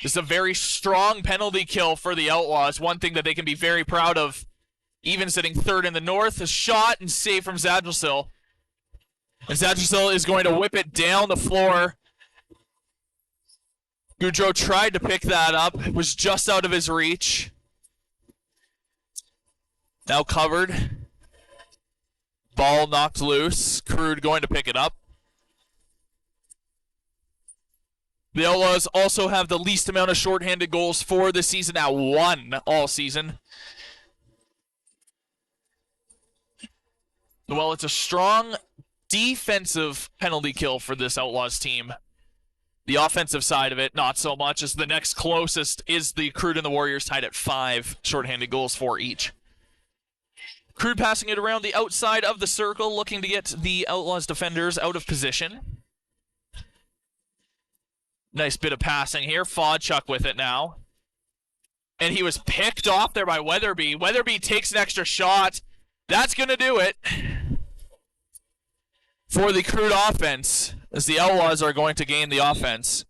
This is a very strong penalty kill for the Outlaws. One thing that they can be very proud of, even sitting third in the North, a shot and save from Zadrsil. And Zadrsil is going to whip it down the floor. Goudreau tried to pick that up. It was just out of his reach. Now covered. Ball knocked loose. Crude going to pick it up. The Outlaws also have the least amount of shorthanded goals for the season at 1 all season. Well, it's a strong defensive penalty kill for this Outlaws team. The offensive side of it, not so much, as the next closest is the Crude and the Warriors, tied at 5 shorthanded goals for each. Crude passing it around the outside of the circle, looking to get the Outlaws defenders out of position. Nice bit of passing here. Fodchuk with it now. And he was picked off there by Weatherby. Weatherby takes an extra shot. That's going to do it for the Crude offense, as the Outlaws are going to gain the offense.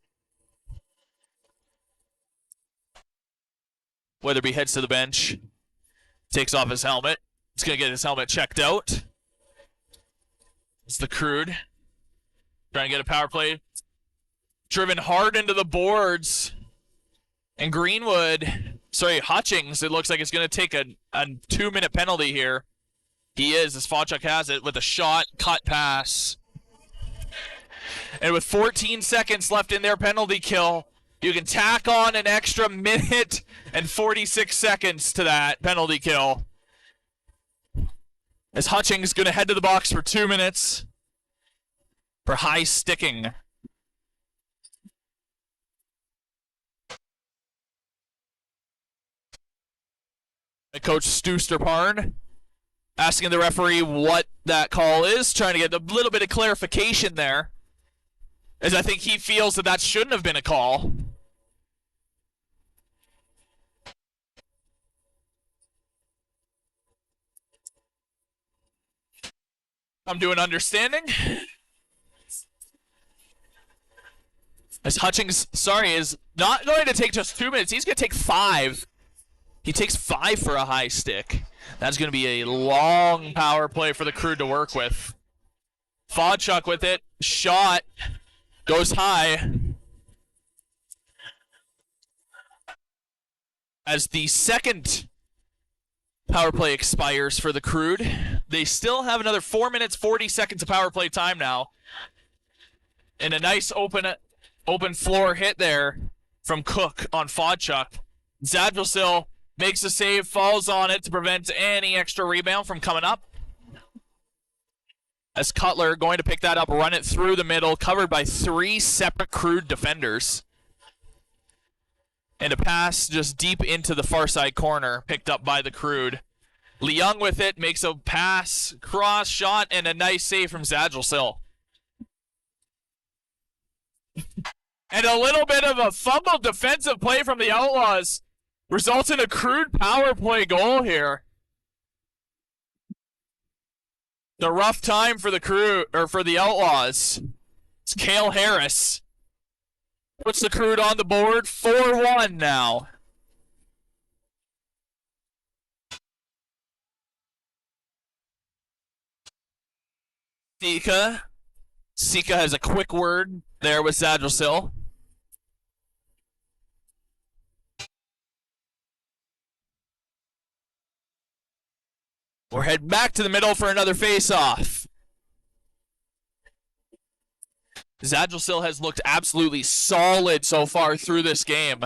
Weatherby heads to the bench. Takes off his helmet. He's going to get his helmet checked out. It's the Crude. Trying to get a power play. Driven hard into the boards. And Hutchings, it looks like it's going to take a 2-minute penalty here. He is, as Fodchuk has it, with a shot, cut pass. And with 14 seconds left in their penalty kill, you can tack on an extra minute and 46 seconds to that penalty kill. As Hutchings is going to head to the box for 2 minutes for high sticking. Coach Stu Sterparn asking the referee what that call is, trying to get a little bit of clarification there, as I think he feels that shouldn't have been a call. I'm doing understanding. As Hutchings, is not going to take just 2 minutes. He's going to take 5. He takes 5 for a high stick. That's going to be a long power play for the Crude to work with. Fodchuk with it. Shot. Goes high. As the second power play expires for the Crude, they still have another 4 minutes, 40 seconds of power play time now. And a nice open floor hit there from Cook on Fodchuk. Zadrosil makes a save, falls on it to prevent any extra rebound from coming up. As Cutler going to pick that up, run it through the middle, covered by 3 separate Crude defenders. And a pass just deep into the far side corner, picked up by the Crude. Leung with it, makes a pass, cross shot, and a nice save from Zadrosil. And a little bit of a fumbled defensive play from the Outlaws results in a Crude power play goal here. The rough time for the Crude, or for the Outlaws. It's Cale Harris. Puts the Crude on the board, 4-1 now. Sika has a quick word there with Zadrosil. We're heading back to the middle for another face-off. Zadrosil has looked absolutely solid so far through this game.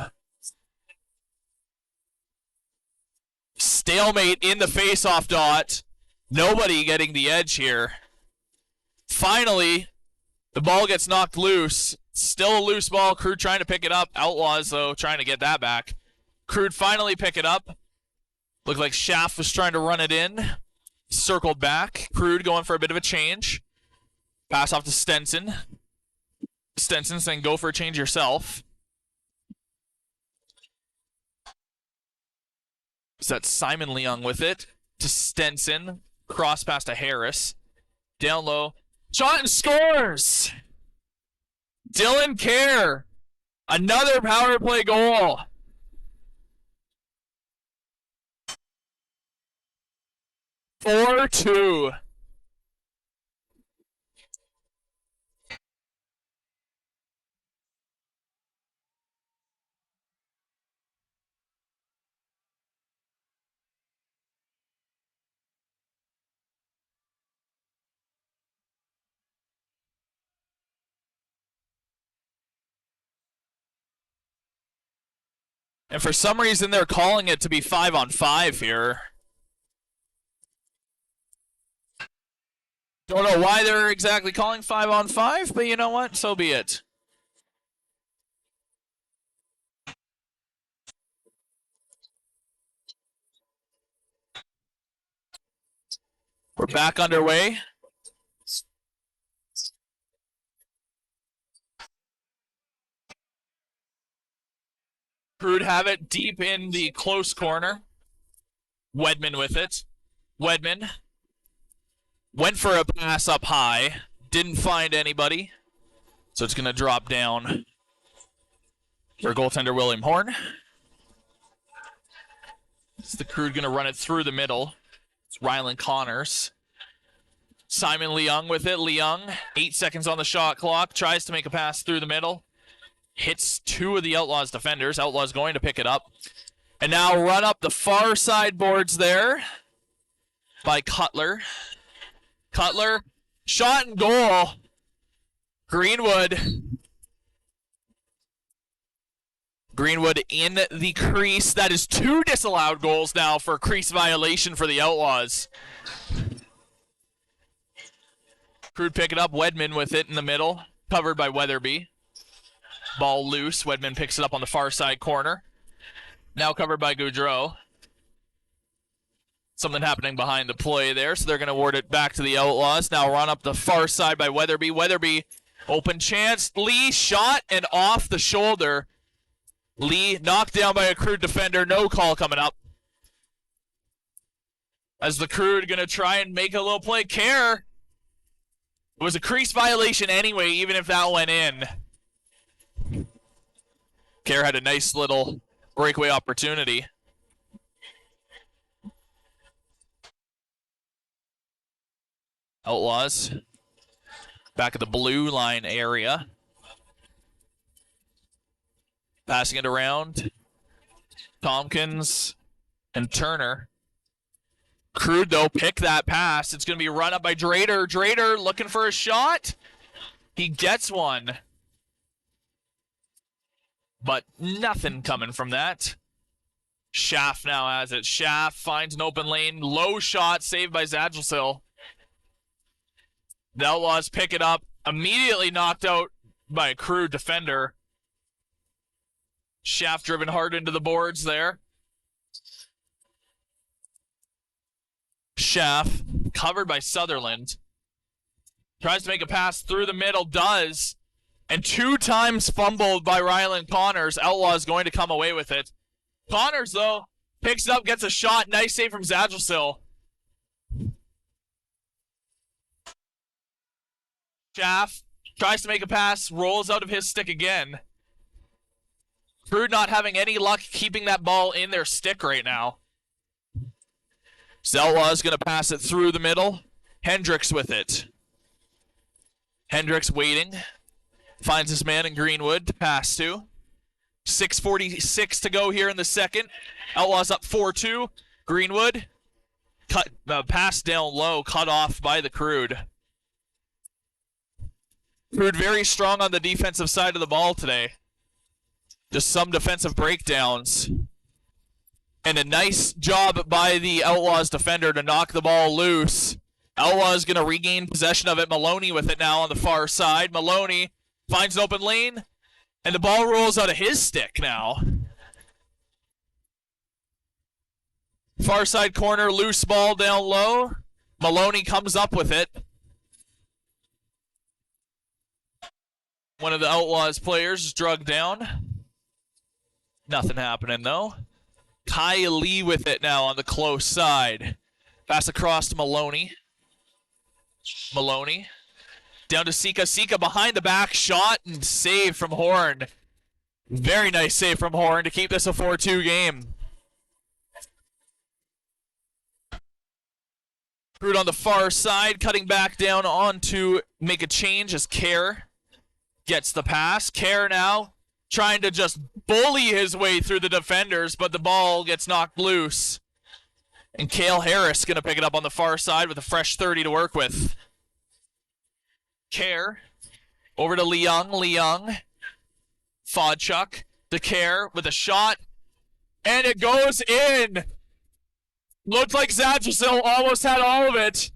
Stalemate in the face-off dot. Nobody getting the edge here. Finally, the ball gets knocked loose. Still a loose ball. Crude trying to pick it up. Outlaws, though, trying to get that back. Crude finally pick it up. Looked like Schaff was trying to run it in. Circled back. Crude going for a bit of a change. Pass off to Stenson. Stenson saying, go for a change yourself. So that's Simon Leung with it. To Stenson. Cross pass to Harris. Down low. Shot and scores! Dylan Kerr. Another power play goal. Four, 2. And for some reason, they're calling it to be 5-on-5 here. Don't know why they're exactly calling 5-on-5, but you know what? So be it. We're back underway. Crude have it deep in the close corner. Wedman with it. Wedman went for a pass up high. Didn't find anybody. So it's going to drop down for goaltender William Horn. It's the Crude going to run it through the middle. It's Rylan Connors. Simon Leung with it. Leung, 8 seconds on the shot clock. Tries to make a pass through the middle. Hits two of the Outlaws defenders. Outlaws going to pick it up. And now run up the far side boards there by Cutler. Cutler, shot and goal. Greenwood in the crease. That is 2 disallowed goals now for crease violation for the Outlaws. Crude pick it up. Wedman with it in the middle. Covered by Weatherby. Ball loose. Wedman picks it up on the far side corner. Now covered by Goudreau. Something happening behind the play there, so they're going to award it back to the Outlaws. Now run up the far side by Weatherby. Weatherby, open chance. Lee shot and off the shoulder. Lee knocked down by a Crude defender. No call coming up. As the Crude going to try and make a little play. Care. It was a crease violation anyway, even if that went in. Care had a nice little breakaway opportunity. Outlaws back at the blue line area. Passing it around. Tompkins and Turner. Crude, though, pick that pass. It's going to be run up by Drader. Drader looking for a shot. He gets one. But nothing coming from that. Schaff now has it. Schaff finds an open lane. Low shot saved by Zadgelsil. The Outlaws pick it up. Immediately knocked out by a Crude defender. Schaff driven hard into the boards there. Schaff covered by Sutherland. Tries to make a pass through the middle. Does. And 2 times fumbled by Rylan Connors. Outlaws going to come away with it. Connors, though, picks it up, gets a shot. Nice save from Zadgelsil. Schaff tries to make a pass, rolls out of his stick again. Crude not having any luck keeping that ball in their stick right now. Outlaws going to pass it through the middle. Hendricks with it. Hendricks waiting. Finds his man in Greenwood to pass to. 6:46 to go here in the second. Outlaws up 4-2. Greenwood. Pass down low, cut off by the Crude. Crude very strong on the defensive side of the ball today. Just some defensive breakdowns. And a nice job by the Outlaws defender to knock the ball loose. Outlaws going to regain possession of it. Maloney with it now on the far side. Maloney finds an open lane, and the ball rolls out of his stick now. Far side corner, loose ball down low. Maloney comes up with it. One of the Outlaws players is drugged down. Nothing happening, though. Kai Lee with it now on the close side. Pass across to Maloney. Maloney. Down to Sika. Sika behind the back. Shot and save from Horn. Very nice save from Horn to keep this a 4-2 game. Crude on the far side. Cutting back down on to make a change as Care gets the pass. Care now trying to just bully his way through the defenders, but the ball gets knocked loose. And Cale Harris going to pick it up on the far side with a fresh 30 to work with. Care over to Leung. Leung. Fodchuk to Care with a shot. And it goes in. Looked like Zadricil almost had all of it.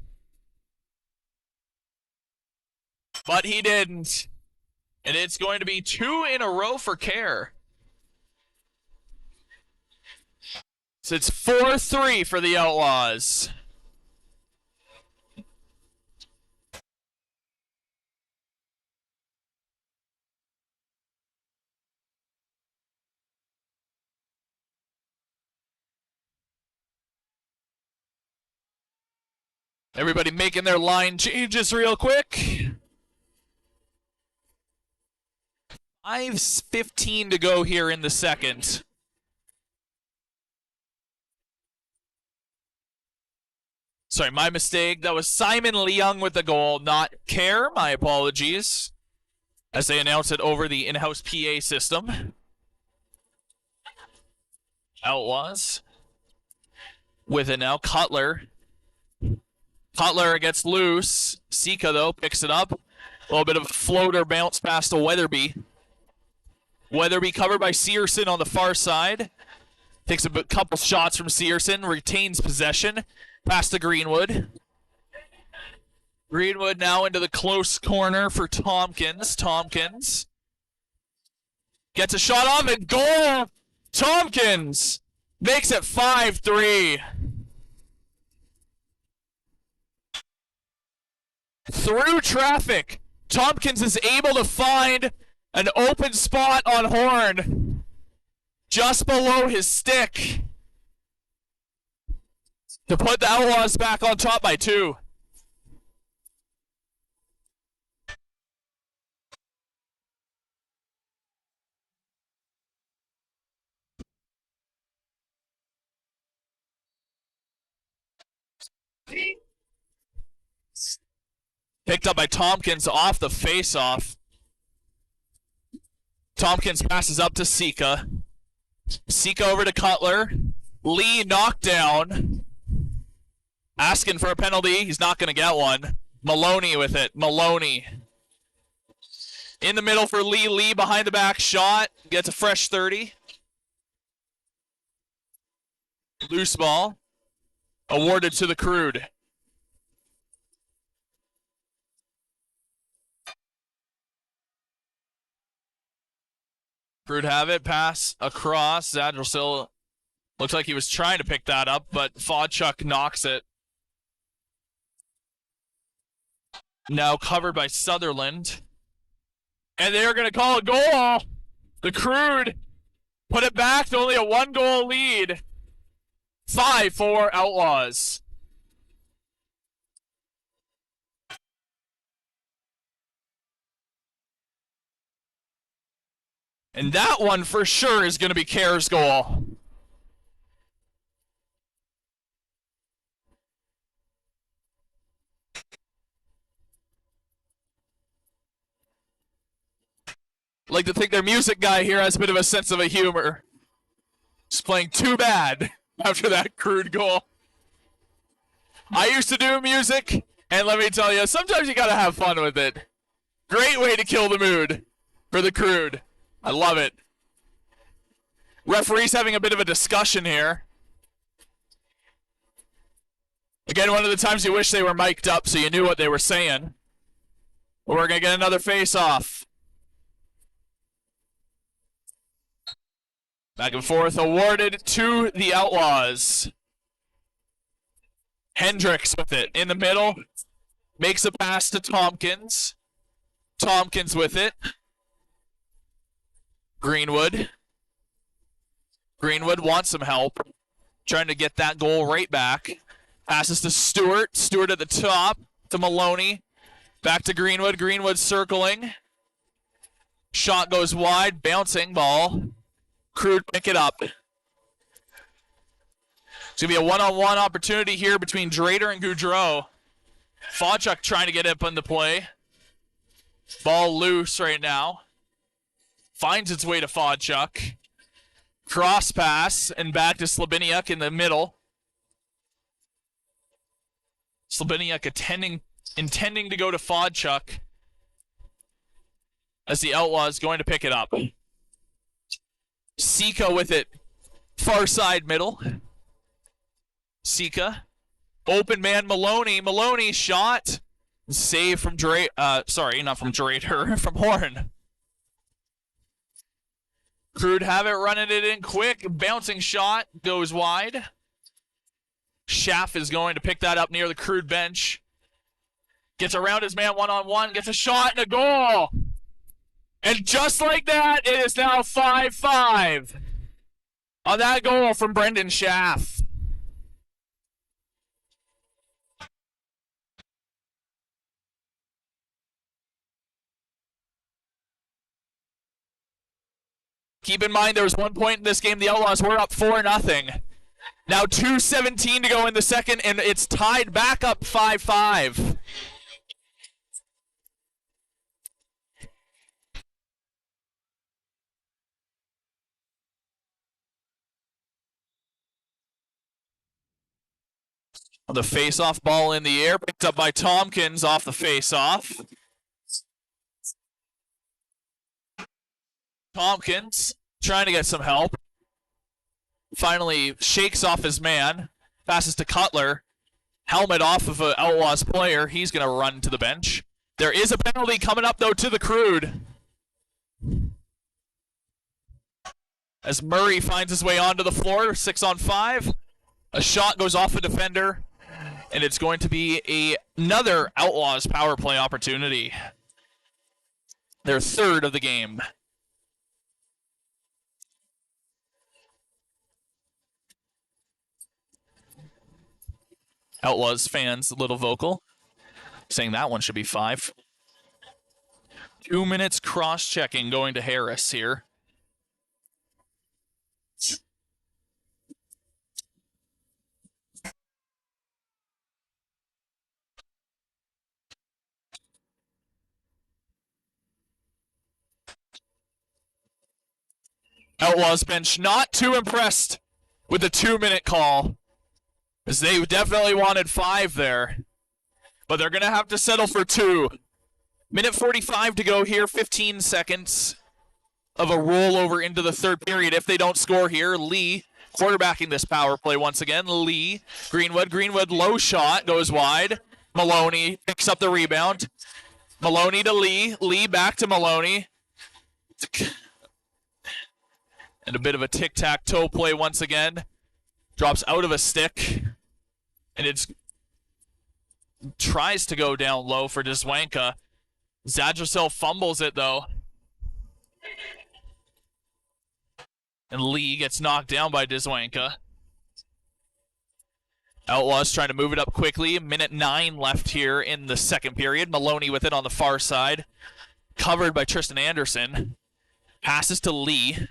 But he didn't. And it's going to be 2 in a row for Care. So it's 4-3 for the Outlaws. Everybody making their line changes real quick. 5:15 to go here in the second. Sorry, my mistake. That was Simon Leung with the goal, not Care. My apologies. As they announce it over the in-house PA system. Outlaws. With it now, Cutler. Cutler gets loose. Sika, though, picks it up. A little bit of a floater bounce past to Weatherby. Weatherby covered by Searson on the far side. Takes a couple shots from Searson. Retains possession. Pass to Greenwood. Greenwood now into the close corner for Tompkins. Tompkins gets a shot off and goal! Tompkins makes it 5-3. Through traffic, Tompkins is able to find an open spot on Horn just below his stick to put the Outlaws back on top by 2. Picked up by Tompkins off the face-off. Tompkins passes up to Sika. Sika over to Cutler. Lee knocked down. Asking for a penalty. He's not going to get one. Maloney with it. Maloney. In the middle for Lee. Lee behind the back shot. Gets a fresh 30. Loose ball. Awarded to the Crude. Crude have it. Pass across. Zadricil looks like he was trying to pick that up, but Fodchuk knocks it. Now covered by Sutherland. And they're going to call a goal. The Crude put it back to only a 1-goal lead. 5-4 Outlaws. And that one for sure is going to be Care's goal. Like to think their music guy here has a bit of a sense of a humor. Just playing too bad after that Crude goal. I used to do music, and let me tell you, sometimes you gotta have fun with it. Great way to kill the mood for the Crude. I love it. Referees having a bit of a discussion here. Again, one of the times you wish they were mic'd up so you knew what they were saying. But we're going to get another face-off. Back and forth, awarded to the Outlaws. Hendricks with it in the middle. Makes a pass to Tompkins. Tompkins with it. Greenwood. Greenwood wants some help. Trying to get that goal right back. Passes to Stewart. Stewart at the top to Maloney. Back to Greenwood. Greenwood circling. Shot goes wide. Bouncing ball. Crude pick it up. It's going to be a one-on-one opportunity here between Drader and Goudreau. Fodchuk trying to get up into play. Ball loose right now. Finds its way to Fodchuk. Cross pass and back to Slabiniuk in the middle. Slabiniuk intending to go to Fodchuk as the Outlaws going to pick it up. Sika with it. far side middle. Sika. Open man Maloney. Maloney shot. Save from sorry, not from Drader, from Horn. Crude have it, running it in quick. Bouncing shot goes wide. Schaff is going to pick that up near the Crude bench. Gets around his man one-on-one, gets a shot and a goal. And just like that, it is now 5-5 on that goal from Brendan Schaff. Keep in mind there was 1 point in this game. The Outlaws were up 4-0. Now 2:17 to go in the second, and it's tied back up 5-5. The face-off ball in the air, picked up by Tompkins off the face-off. Tompkins trying to get some help. Finally shakes off his man. Passes to Cutler. Helmet off of an Outlaws player. He's going to run to the bench. There is a penalty coming up, though, to the Crude. As Murray finds his way onto the floor, 6-on-5. A shot goes off a defender, and it's going to be another Outlaws power play opportunity. Their third of the game. Outlaws fans, a little vocal, saying that one should be 5. 2 minutes cross-checking going to Harris here. Outlaws bench not too impressed with the 2-minute call, as they definitely wanted 5 there. But they're going to have to settle for 2. Minute 45 to go here, 15 seconds of a rollover into the third period. If they don't score here, Lee quarterbacking this power play once again. Lee, Greenwood, low shot, goes wide. Maloney picks up the rebound. Maloney to Lee, Lee back to Maloney. And a bit of a tic-tac-toe play once again. Drops out of a stick. And it tries to go down low for Dzwanka. Zadrosel fumbles it, though. And Lee gets knocked down by Dzwanka. Outlaws trying to move it up quickly. Minute 9 left here in the second period. Maloney with it on the far side. Covered by Tristan Anderson. Passes to Lee.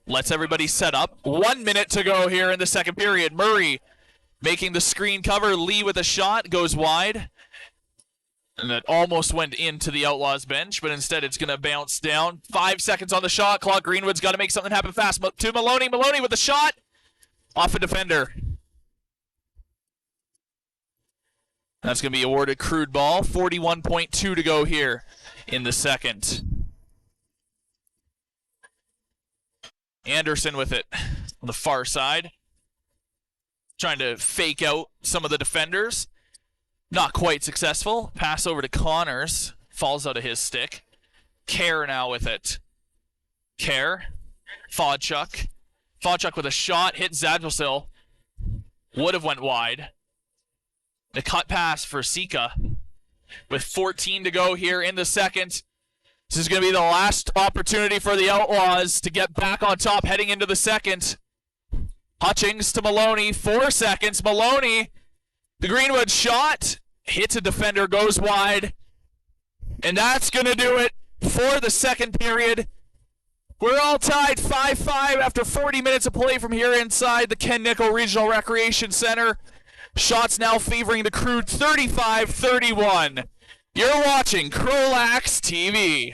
Lets everybody set up. 1 minute to go here in the second period. Murray making the screen cover. Lee with a shot. Goes wide. And that almost went into the Outlaws bench, but instead it's going to bounce down. 5 seconds on the shot clock. Greenwood's got to make something happen fast. To Maloney. Maloney with the shot. Off a defender. That's going to be awarded Crude ball. 41.2 to go here in the second. Anderson with it on the far side. Trying to fake out some of the defenders. Not quite successful. Pass over to Connors. Falls out of his stick. Kerr now with it. Kerr. Fodchuk. Fodchuk with a shot. Hit Zadrosel. Would have went wide. The cut pass for Sika. With 14 to go here in the second. This is going to be the last opportunity for the Outlaws to get back on top heading into the second. Hutchings to Maloney. 4 seconds. Maloney. The Greenwood shot. Hits a defender. Goes wide. And that's going to do it for the second period. We're all tied 5-5 after 40 minutes of play from here inside the Ken Nickel Regional Recreation Center. Shots now favoring the Crude 35-31. You're watching CROW LAX TV.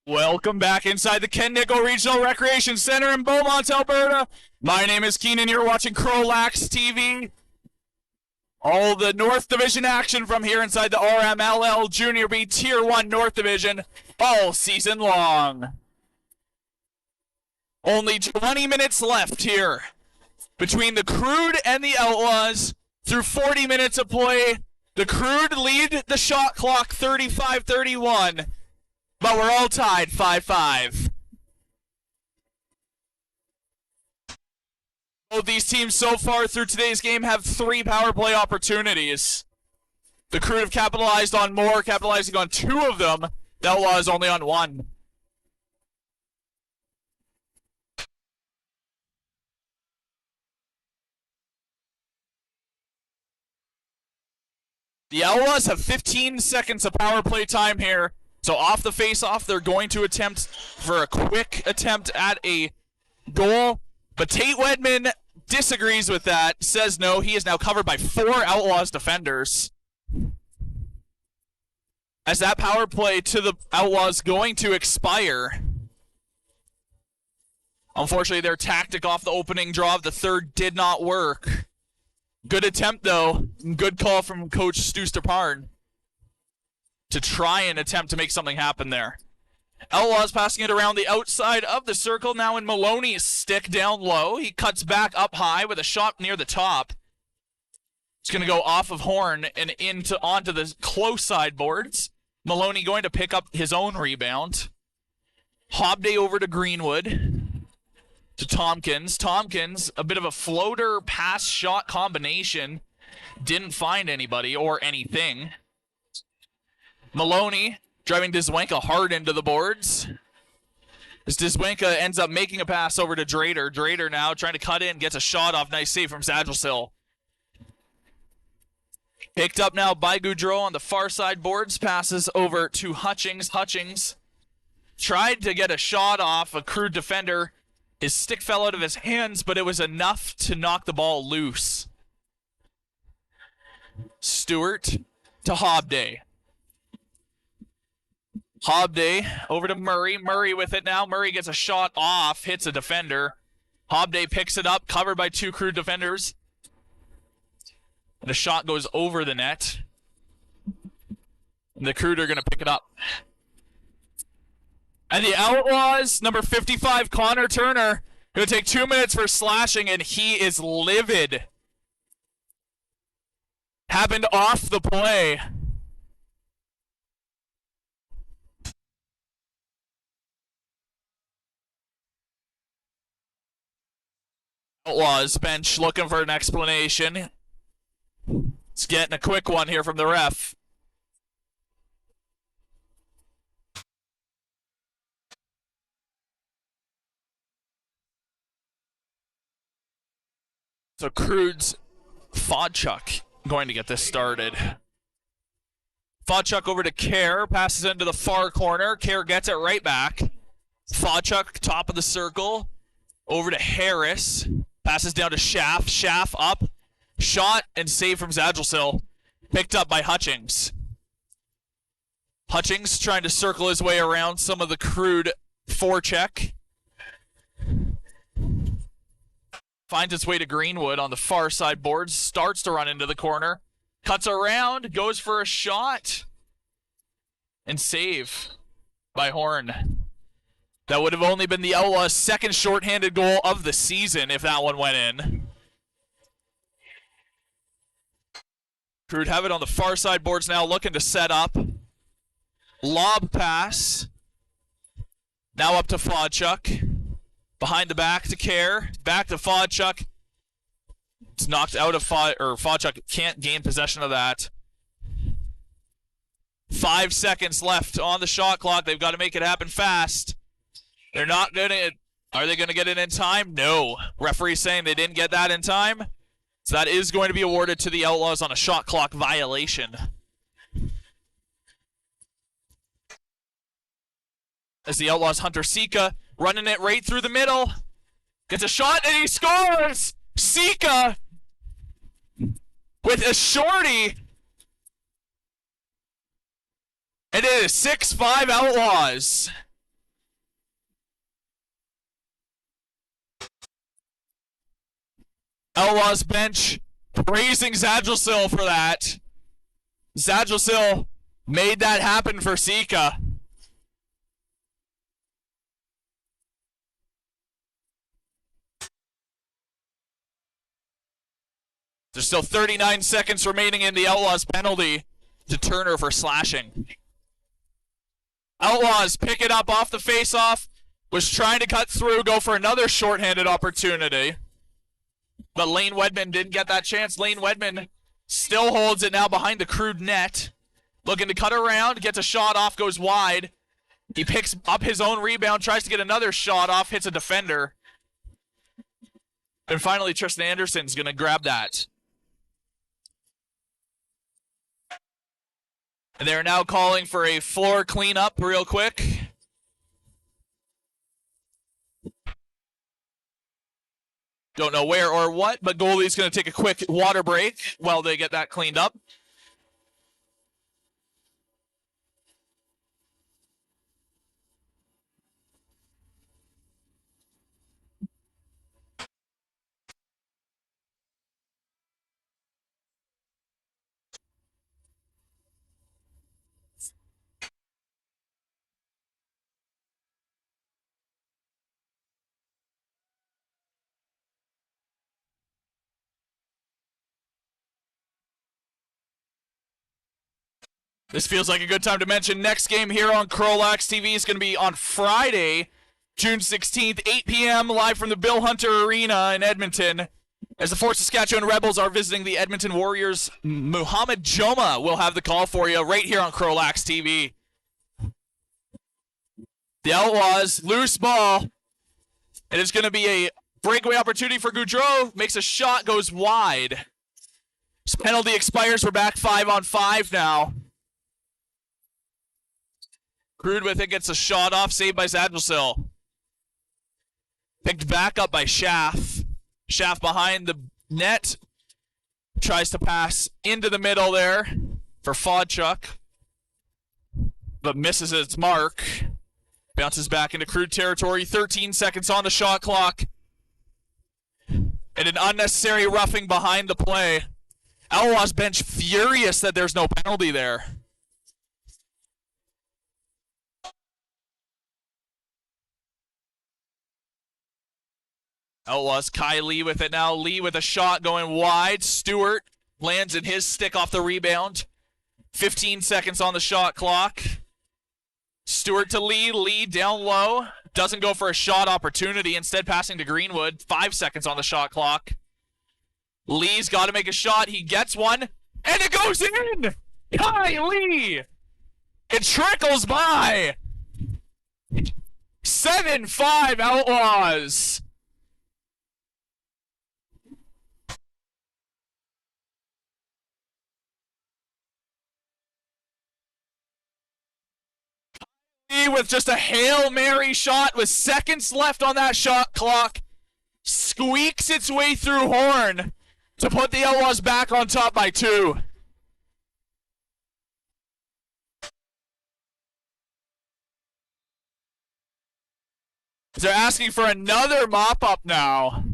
Welcome back inside the Ken Nickel Regional Recreation Center in Beaumont, Alberta. My name is Keenan. You're watching CROW LAX TV. All the North Division action from here inside the RMLL Junior B Tier 1 North Division all season long. Only 20 minutes left here between the Crude and the Outlaws. Through 40 minutes of play, the Crude lead the shot clock 35-31. But we're all tied 5-5. Both these teams so far through today's game have 3 power play opportunities. The Crude have capitalized on more, capitalizing on 2 of them. The Outlaws only on 1. The Outlaws have 15 seconds of power play time here. So off the face-off, they're going to attempt for a quick attempt at a goal. But Tate Wedman disagrees with that, says no. He is now covered by 4 Outlaws defenders. As that power play to the Outlaws going to expire. Unfortunately, their tactic off the opening draw of the third did not work. Good attempt, though. Good call from Coach Stooster-Parn to try and attempt to make something happen there. Outlaws passing it around the outside of the circle, now in Maloney's stick down low. He cuts back up high with a shot near the top. It's going to go off of Horn and onto the close side boards. Maloney going to pick up his own rebound. Hobday over to Greenwood. To Tompkins. Tompkins, a bit of a floater pass shot combination. Didn't find anybody or anything. Maloney driving Dzwanka hard into the boards. As Dzwanka ends up making a pass over to Drader. Drader now trying to cut in, gets a shot off. Nice save from Sagelsill. Picked up now by Goudreau on the far side boards. Passes over to Hutchings. Hutchings tried to get a shot off a Crude defender. His stick fell out of his hands, but it was enough to knock the ball loose. Stewart to Hobday. Hobday over to Murray. Murray with it now. Murray gets a shot off, hits a defender. Hobday picks it up, covered by 2 Crude defenders. And a shot goes over the net. And the Crude are going to pick it up. And the Outlaws, number 55, Connor Turner, going to take 2 minutes for slashing, and he is livid. Happened off the play. Outlaws bench looking for an explanation. It's getting a quick one here from the ref. So Crude's Fodchuk going to get this started. Fodchuk over to Kerr, passes into the far corner. Kerr gets it right back. Fodchuk, top of the circle, over to Harris. Passes down to Schaff. Schaff up. Shot and save from Sagelsill. Picked up by Hutchings. Hutchings trying to circle his way around some of the Crude forecheck. Finds its way to Greenwood on the far side boards. Starts to run into the corner. Cuts around. Goes for a shot. And save by Horn. That would have only been the Outlaws' second shorthanded goal of the season if that one went in. Crude have it on the far side boards now, looking to set up. Lob pass. Now up to Fodchuk. Behind the back to Kerr. Back to Fodchuk. It's knocked out of Fodchuk can't gain possession of that. 5 seconds left on the shot clock. They've got to make it happen fast. They're not going to... Are they going to get it in time? No. Referee saying they didn't get that in time. So that is going to be awarded to the Outlaws on a shot clock violation. As the Outlaws Hunter Sika running it right through the middle. Gets a shot and he scores! Sika with a shorty. And it is 6-5 Outlaws. Outlaws bench praising Zadrilsil for that. Zadrilsil made that happen for Sika. There's still 39 seconds remaining in the Outlaws penalty to Turner for slashing. Outlaws pick it up off the face-off. Was trying to cut through, go for another shorthanded opportunity. But Lane Wedman didn't get that chance. Lane Wedman still holds it now behind the Crude net. Looking to cut around, gets a shot off, goes wide. He picks up his own rebound, tries to get another shot off, hits a defender. And finally, Tristan Anderson's going to grab that. And they're now calling for a floor cleanup real quick. Don't know where or what, but goalie's going to take a quick water break while they get that cleaned up. This feels like a good time to mention next game here on CROW LAX TV is going to be on Friday, June 16th, 8 p.m. live from the Bill Hunter Arena in Edmonton. As the Fort Saskatchewan Rebels are visiting the Edmonton Warriors, Muhammad Joma will have the call for you right here on CROW LAX TV. The Outlaws, loose ball. And it's going to be a breakaway opportunity for Goudreau. Makes a shot, goes wide. This penalty expires. We're back 5-on-5 now. Crude with it, gets a shot off, saved by Zadrilsil. Picked back up by Schaff. Schaff behind the net. Tries to pass into the middle there for Fodchuk. But misses its mark. Bounces back into Crude territory. 13 seconds on the shot clock. And an unnecessary roughing behind the play. Outlaws bench furious that there's no penalty there. Outlaws, Kai Lee with it now. Lee with a shot going wide. Stewart lands in his stick off the rebound. 15 seconds on the shot clock. Stewart to Lee. Lee down low. Doesn't go for a shot opportunity. Instead passing to Greenwood. 5 seconds on the shot clock. Lee's got to make a shot. He gets one. And it goes in! Kai Lee! It trickles by! 7-5 Outlaws! With just a Hail Mary shot with seconds left on that shot clock, squeaks its way through Horn to put the Outlaws back on top by 2. They're asking for another mop-up now.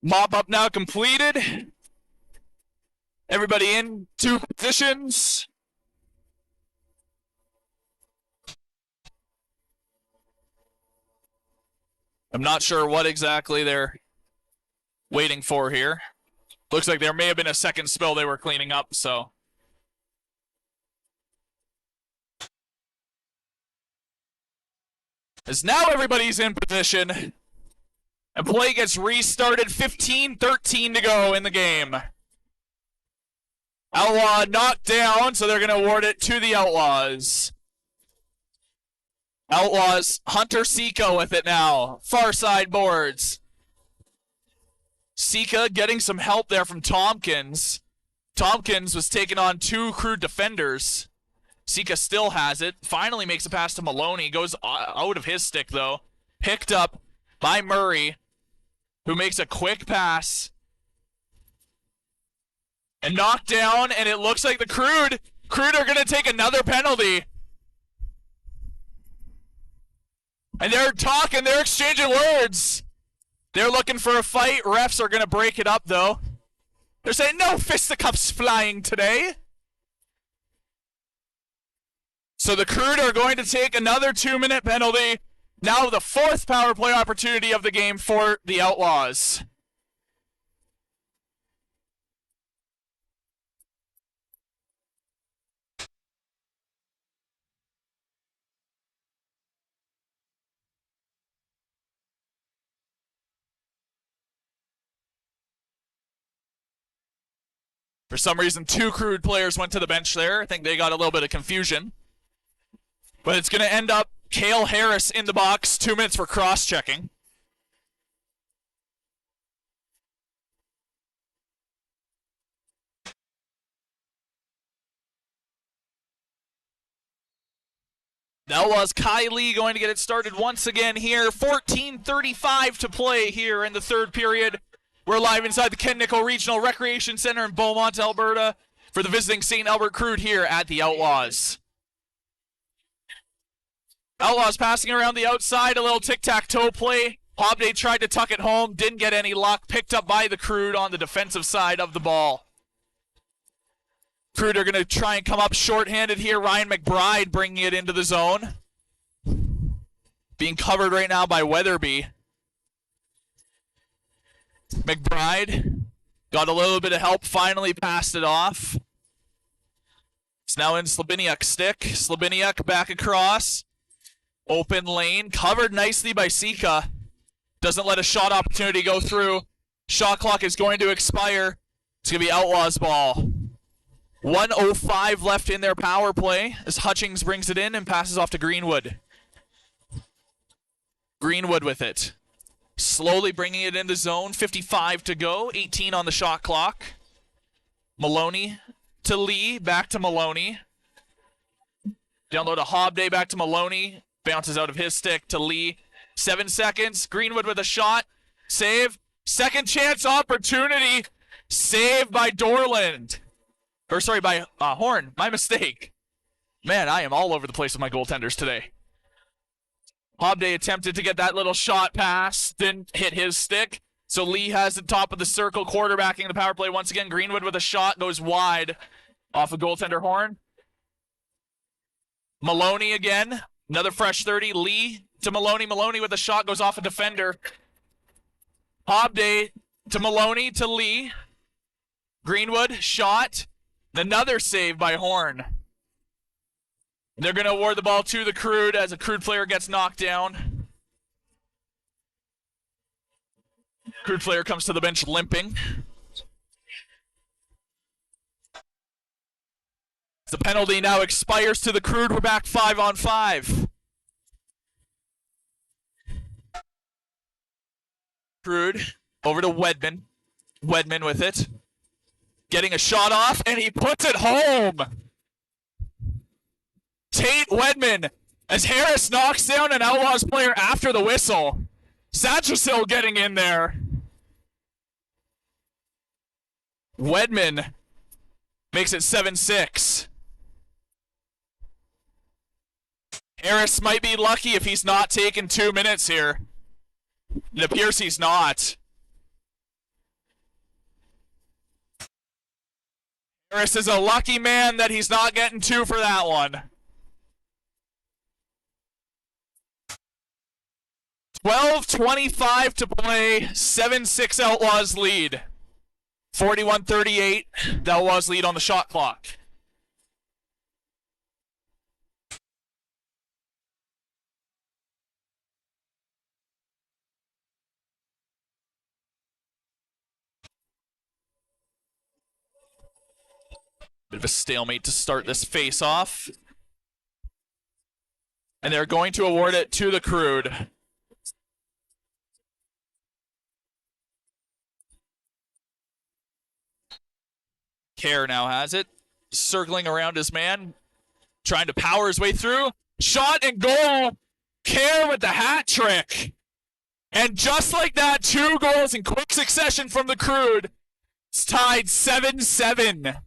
Mop up now completed. Everybody in 2 positions. I'm not sure what exactly they're waiting for here. Looks like there may have been a second spill they were cleaning up, so. As now everybody's in position. And play gets restarted, 15-13 to go in the game. Outlaw knocked down, so they're going to award it to the Outlaws. Outlaws, Hunter Sika with it now. Far side boards. Sika getting some help there from Tompkins. Tompkins was taking on 2 Crude defenders. Sika still has it. Finally makes a pass to Maloney. Goes out of his stick, though. Picked up by Murray, who makes a quick pass. And knocked down, and it looks like the Crude are going to take another penalty. And they're talking, they're exchanging words. They're looking for a fight. Refs are going to break it up, though. They're saying, no fisticuffs flying today. So the Crude are going to take another 2-minute penalty. Now the 4th power play opportunity of the game for the Outlaws. For some reason, 2 Crude players went to the bench there. I think they got a little bit of confusion. But it's going to end up Cale Harris in the box, 2 minutes for cross-checking. The Outlaws, Kylie going to get it started once again here. 14:35 to play here in the 3rd period. We're live inside the Ken Nickel Regional Recreation Center in Beaumont, Alberta, for the visiting St. Albert Crude here at the Outlaws. Outlaws passing around the outside, a little tic-tac-toe play. Hobday tried to tuck it home, didn't get any luck. Picked up by the Crude on the defensive side of the ball. Crude are going to try and come up short-handed here. Ryan McBride bringing it into the zone. Being covered right now by Weatherby. McBride got a little bit of help, finally passed it off. It's now in Slabiniak's stick. Slabiniak back across. Open lane, covered nicely by Sika. Doesn't let a shot opportunity go through. Shot clock is going to expire. It's going to be Outlaws ball. 1:05 left in their power play as Hutchings brings it in and passes off to Greenwood. Greenwood with it. Slowly bringing it into zone. 55 to go. 18 on the shot clock. Maloney to Lee. Back to Maloney. Down low to Hobday. Back to Maloney. Bounces out of his stick to Lee. 7 seconds. Greenwood with a shot. Save. Second chance opportunity. Save by Dorland. Or sorry, by Horn. My mistake. Man, I am all over the place with my goaltenders today. Hobday attempted to get that little shot pass. Didn't hit his stick. So Lee has the top of the circle, quarterbacking the power play once again. Greenwood with a shot goes wide off of goaltender Horn. Maloney again. Another fresh 30. Lee to Maloney. Maloney with a shot goes off a defender. Hobday to Maloney to Lee. Greenwood, shot. Another save by Horn. They're going to award the ball to the Crude as a Crude player gets knocked down. Crude player comes to the bench limping. The penalty now expires to the Crude. We're back 5-on-5. Crude over to Wedman. Wedman with it. Getting a shot off, and he puts it home. Tate Wedman, as Harris knocks down an Outlaws player after the whistle. Satchersill getting in there. Wedman makes it 7-6. Harris might be lucky if he's not taking 2 minutes here. It appears he's not. Harris is a lucky man that he's not getting 2 for that one. 12:25 to play. 7-6 Outlaws lead. 41-38. The Outlaws lead on the shot clock. Bit of a stalemate to start this face-off. And they're going to award it to the Crude. Kerr now has it. Circling around his man. trying to power his way through. Shot and goal. Care with the hat trick. And just like that, 2 goals in quick succession from the Crude. It's tied 7-7.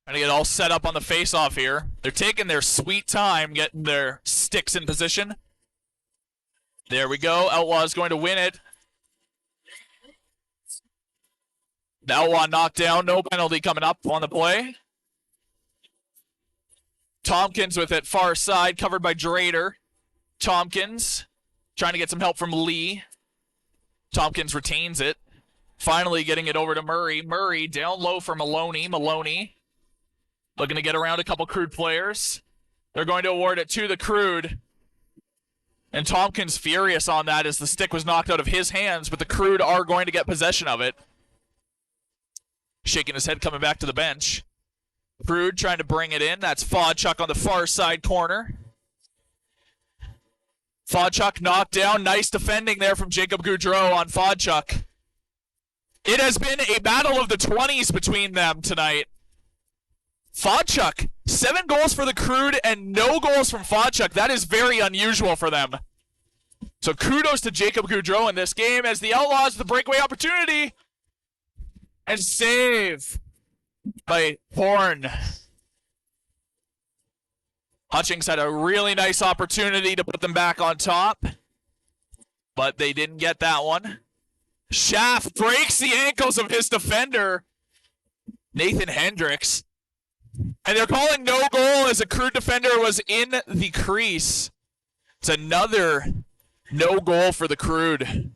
Trying to get all set up on the face-off here. They're taking their sweet time getting their sticks in position. There we go. Outlaws going to win it. The Outlaw knocked down. No penalty coming up on the play. Tompkins with it far side, covered by Drader. Tompkins trying to get some help from Lee. Tompkins retains it. Finally getting it over to Murray. Murray down low for Maloney. Maloney looking to get around a couple Crude players. They're going to award it to the Crude. And Tompkins furious on that as the stick was knocked out of his hands, but the Crude are going to get possession of it. Shaking his head, coming back to the bench. Crude trying to bring it in. That's Fodchuk on the far side corner. Fodchuk knocked down. Nice defending there from Jacob Goudreau on Fodchuk. It has been a battle of the 20s between them tonight. Fodchuk, 7 goals for the Crude and no goals from Fodchuk. That is very unusual for them. So kudos to Jacob Goudreau in this game as the Outlaws the breakaway opportunity. And save by Horn. Hutchings had a really nice opportunity to put them back on top, but they didn't get that one. Schaff breaks the ankles of his defender, Nathan Hendricks. And they're calling no goal as a Crude defender was in the crease. It's another no goal for the Crude.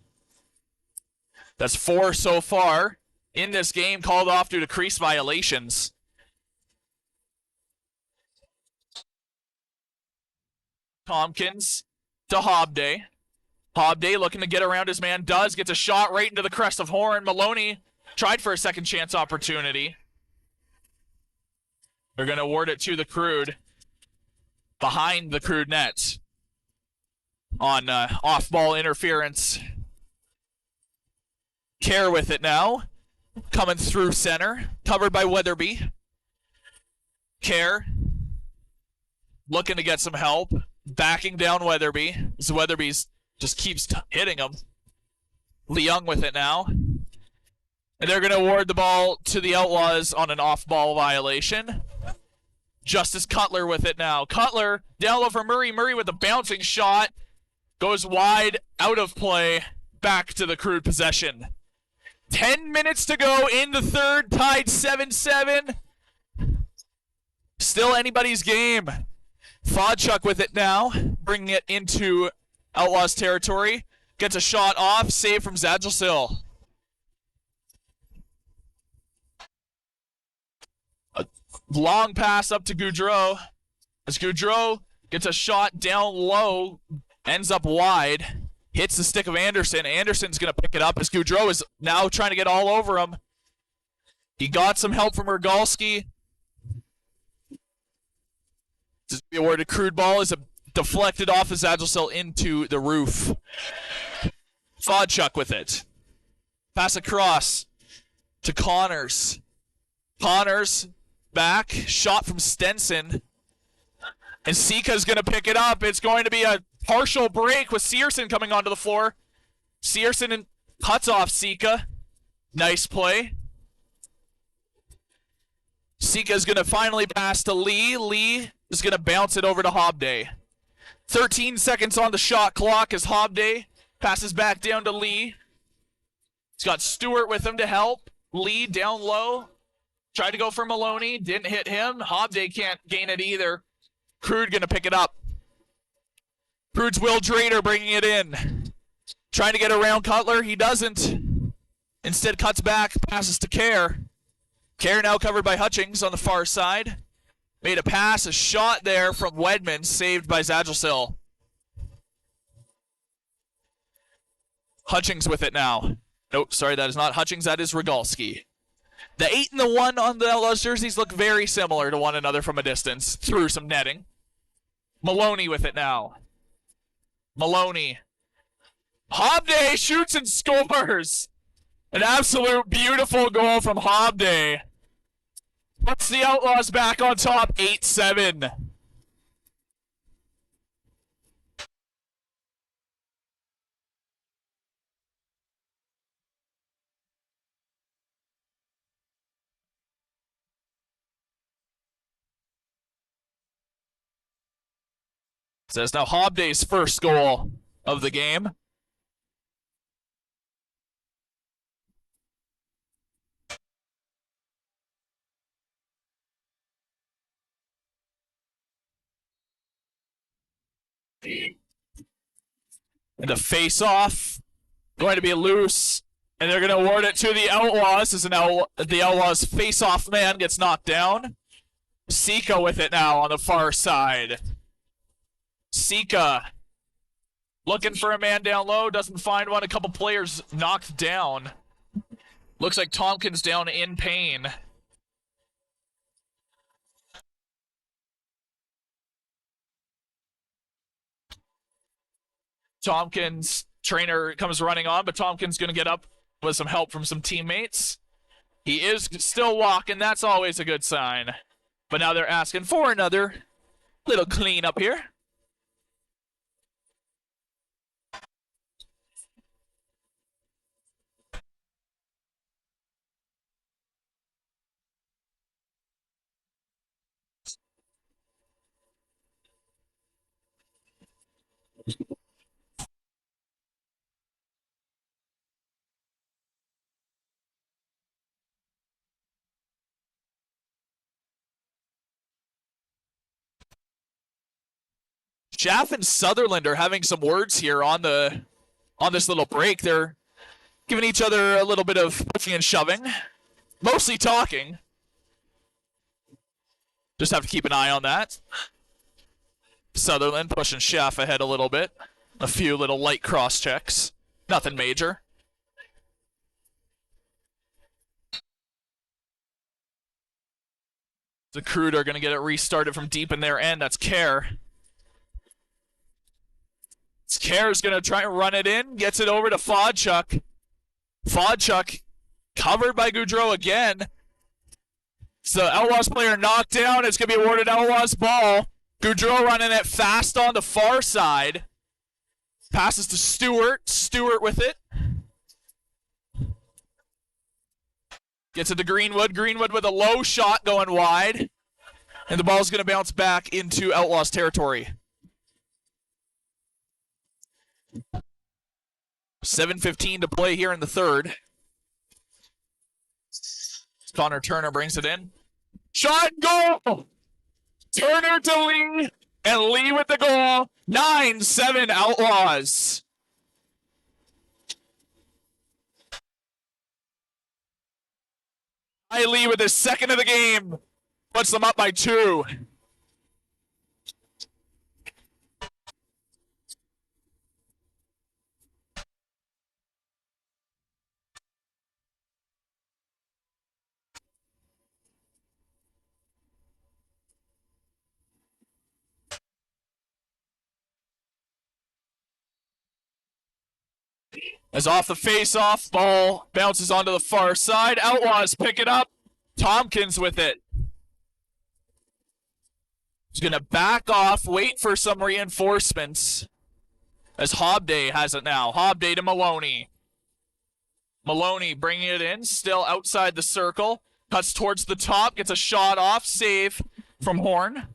That's 4 so far in this game, called off due to crease violations. Tompkins to Hobday. Hobday looking to get around his man. Gets a shot right into the crest of Horn. Maloney tried for a second chance opportunity. They're going to award it to the Crude behind the Crude net on off-ball interference. Care with it now. Coming through center. Covered by Weatherby. Care looking to get some help. Backing down Weatherby. As Weatherby's just keeps hitting him. Leung with it now. And they're going to award the ball to the Outlaws on an off-ball violation. Justice Cutler with it now. Cutler down low for Murray. Murray with a bouncing shot. Goes wide, out of play. Back to the Crude possession. 10 minutes to go in the third. Tied 7-7. Still anybody's game. Fodchuk with it now. Bringing it into Outlaws territory. Gets a shot off. Save from Zadjelsil. Long pass up to Goudreau. As Goudreau gets a shot down low, ends up wide, hits the stick of Anderson. Anderson's going to pick it up as Goudreau is now trying to get all over him. He got some help from Ergalski. This be awarded Crude ball is deflected off of Zadjelsil into the roof. Fodchuk with it. Pass across to Connors. Connors back, shot from Stenson. And Sika's going to pick it up. It's going to be a partial break with Searson coming onto the floor. Searson cuts off Sika. Nice play. Sika's going to finally pass to Lee. Lee is going to bounce it over to Hobday. 13 seconds on the shot clock as Hobday passes back down to Lee. He's got Stewart with him to help. Lee down low. Tried to go for Maloney. Didn't hit him. Hobday can't gain it either. Crude going to pick it up. Crude's Will Drader bringing it in. Trying to get around Cutler. He doesn't. Instead cuts back, passes to Kerr. Kerr now covered by Hutchings on the far side. Made a pass, a shot there from Wedman, saved by Zadgelsil. Hutchings with it now. Nope, sorry, that is not Hutchings, that is Rogalski. The 8 and the 1 on the Outlaws jerseys look very similar to one another from a distance, through some netting. Maloney with it now. Maloney. Hobday shoots and scores! An absolute beautiful goal from Hobday. Puts the Outlaws back on top, 8-7. So that's now Hobday's first goal of the game. And the face-off going to be loose, and they're going to award it to the Outlaws as the Outlaws face-off man gets knocked down. Sika with it now on the far side. Sika looking for a man down low, doesn't find one. A couple players knocked down. Looks like Tompkins down in pain. Tompkins, trainer comes running on, but Tompkins going to get up with some help from some teammates. He is still walking. That's always a good sign. But now they're asking for another little cleanup here. Schaff and Sutherland are having some words here on this little break. They're giving each other a little bit of pushing and shoving. Mostly talking. Just have to keep an eye on that. Sutherland pushing Schaff ahead a little bit. A few little light cross checks. Nothing major. The Crude are going to get it restarted from deep in their end. That's Kerr. Kerr's going to try and run it in. Gets it over to Fodchuk. Fodchuk covered by Goudreau again. So Outlaws player knocked down. It's going to be awarded Outlaws ball. Goudreau running it fast on the far side. Passes to Stewart. Stewart with it. Gets it to Greenwood. Greenwood with a low shot going wide. And the ball's going to bounce back into Outlaws territory. 7:15 to play here in the third. Connor Turner brings it in. Shot, goal! Turner to Lee, and Lee with the goal. 9-7 Outlaws. Lee with his second of the game. Puts them up by 2. As off the face-off, ball bounces onto the far side. Outlaws pick it up. Tompkins with it. He's going to back off, wait for some reinforcements. As Hobday has it now. Hobday to Maloney. Maloney bringing it in, still outside the circle. Cuts towards the top, gets a shot off, save from Horn.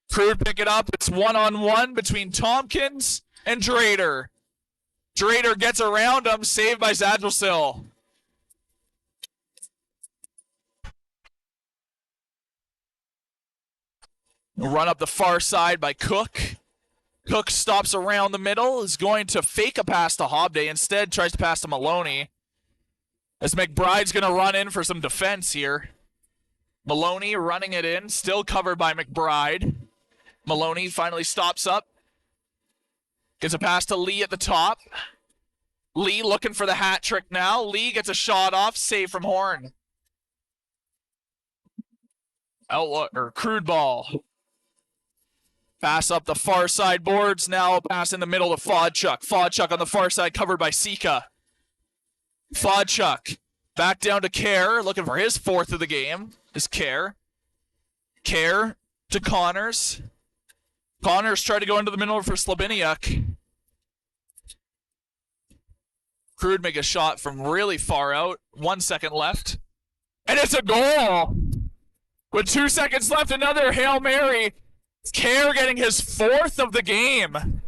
Crude pick it up. It's one-on-one between Tompkins and Drader. Drader gets around him, saved by Zadgelsil. Run up the far side by Cook. Cook stops around the middle, is going to fake a pass to Hobday. Instead, tries to pass to Maloney. As McBride's going to run in for some defense here. Maloney running it in, still covered by McBride. Maloney finally stops up. Gets a pass to Lee at the top. Lee looking for the hat trick now. Lee gets a shot off, save from Horn. Outlaw or Crude ball. Pass up the far side boards. Now pass in the middle to Fodchuk. Fodchuk on the far side, covered by Sika. Fodchuk back down to Kerr, looking for his fourth of the game. Is Kerr. Kerr to Connors. Connors tried to go into the middle for Slabiniuk. Crude make a shot from really far out. 1 second left. And it's a goal! With 2 seconds left, another Hail Mary. Kerr getting his fourth of the game.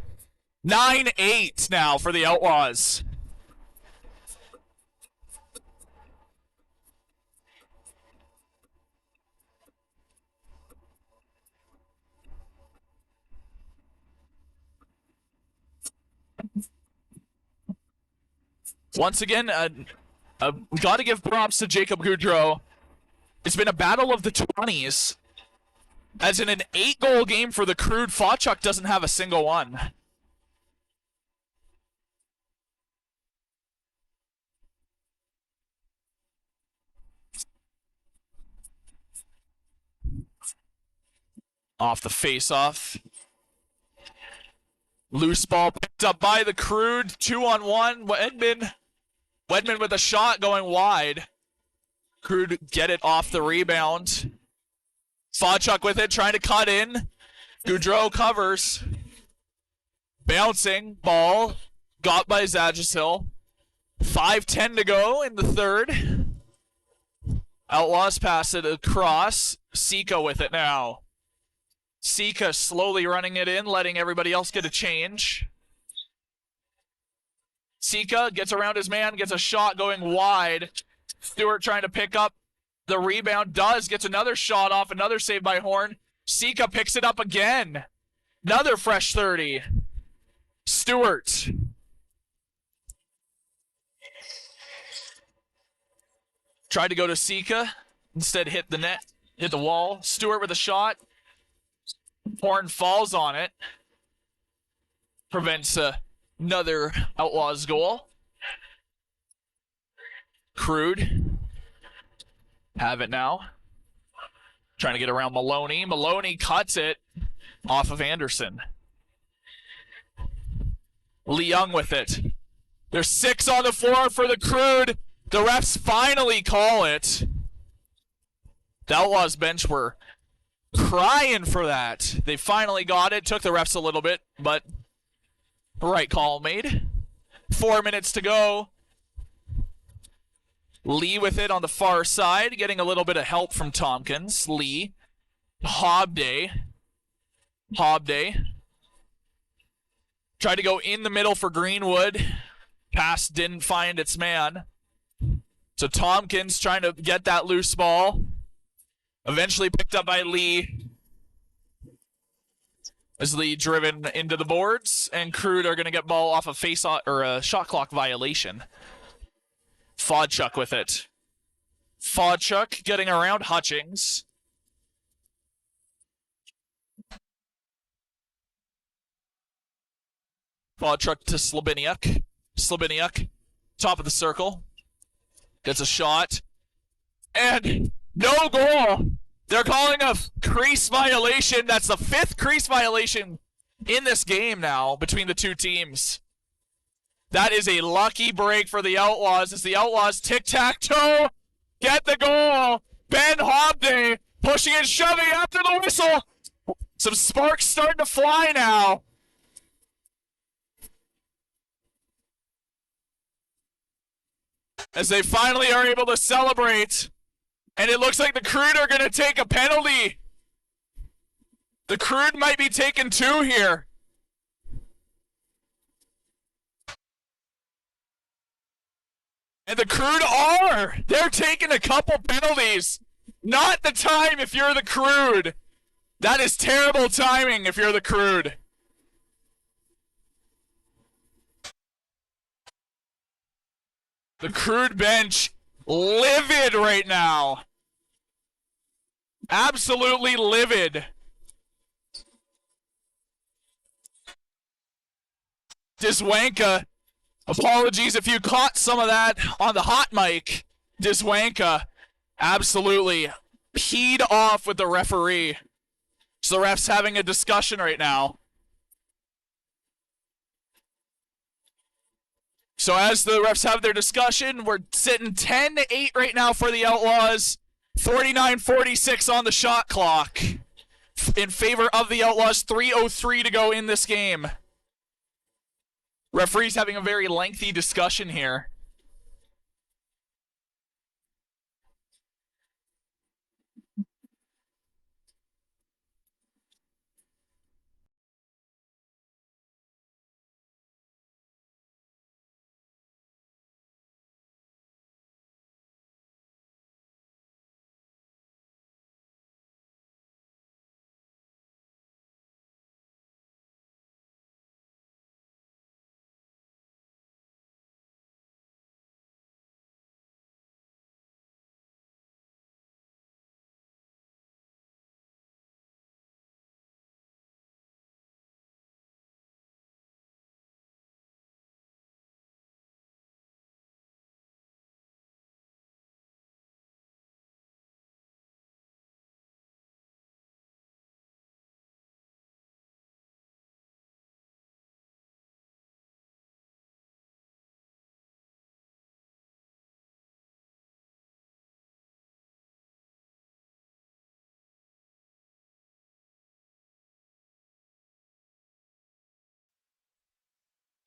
9-8 now for the Outlaws. Once again, got to give props to Jacob Goudreau. It's been a battle of the 20s. As in an 8-goal game for the Crude, Fodchuk doesn't have a single one. Off the face-off. Loose ball picked up by the Crude. 2-on-1. Wedman with a shot going wide. Crude get it off the rebound. Fodchuk with it, trying to cut in. Goudreau covers. Bouncing ball. Got by Zagisil. 5:10 to go in the third. Outlaws pass it across. Sika with it now. Sika slowly running it in, letting everybody else get a change. Sika gets around his man, gets a shot going wide. Stewart trying to pick up the rebound. Gets another shot off, another save by Horn. Sika picks it up again. Another fresh 30. Stewart. Tried to go to Sika. Instead hit the net, hit the wall. Stewart with a shot. Horn falls on it. Prevents another Outlaws goal. Crude. Have it now. Trying to get around Maloney. Maloney cuts it off of Anderson. Lee Young with it. There's 6 on the floor for the Crude. The refs finally call it. The Outlaws bench were crying for that. They finally got it. Took the refs a little bit, but right call made. 4 minutes to go. Lee with it on the far side, getting a little bit of help from Tompkins. Lee. Hobday. Tried to go in the middle for Greenwood. Pass didn't find its man. So Tompkins trying to get that loose ball. Eventually picked up by Lee. As Lee driven into the boards, and Crude are going to get ball off a face-off or a shot clock violation. Fodchuk with it. Fodchuk getting around Hutchings. Fodchuk to Slabiniuk. Slabiniuk, top of the circle. Gets a shot. And no goal! They're calling a crease violation. That's the 5th crease violation in this game now between the two teams. That is a lucky break for the Outlaws as the Outlaws tic-tac-toe get the goal. Ben Hobday pushing and shoving after the whistle. Some sparks starting to fly now. As they finally are able to celebrate. And it looks like the Crude are going to take a penalty. The Crude might be taking 2 here. And the Crude are. They're taking a couple penalties. Not the time if you're the Crude. That is terrible timing if you're the Crude. The Crude bench livid right now. Absolutely livid. Diswanka, apologies if you caught some of that on the hot mic. Diswanka absolutely peed off with the referee. So the ref's having a discussion right now. So as the refs have their discussion, we're sitting 10-8 right now for the Outlaws. 49-46 on the shot clock in favor of the Outlaws. 3:03 to go in this game. Referee's having a very lengthy discussion here.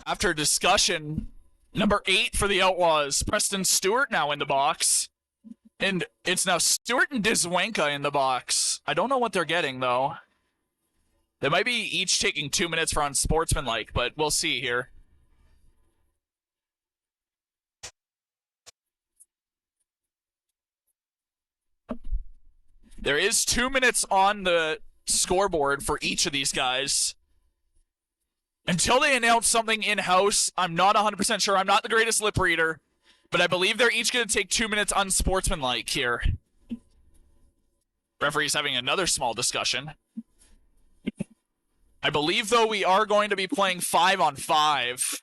After discussion, number 8 for the Outlaws, Preston Stewart now in the box. And it's now Stewart and Diswanka in the box. I don't know what they're getting, though. They might be each taking 2 minutes for unsportsmanlike, but we'll see here. There is 2 minutes on the scoreboard for each of these guys. Until they announce something in-house, I'm not 100% sure. I'm not the greatest lip reader, but I believe they're each going to take 2 minutes unsportsmanlike here. Referee's having another small discussion. I believe, though, we are going to be playing 5-on-5.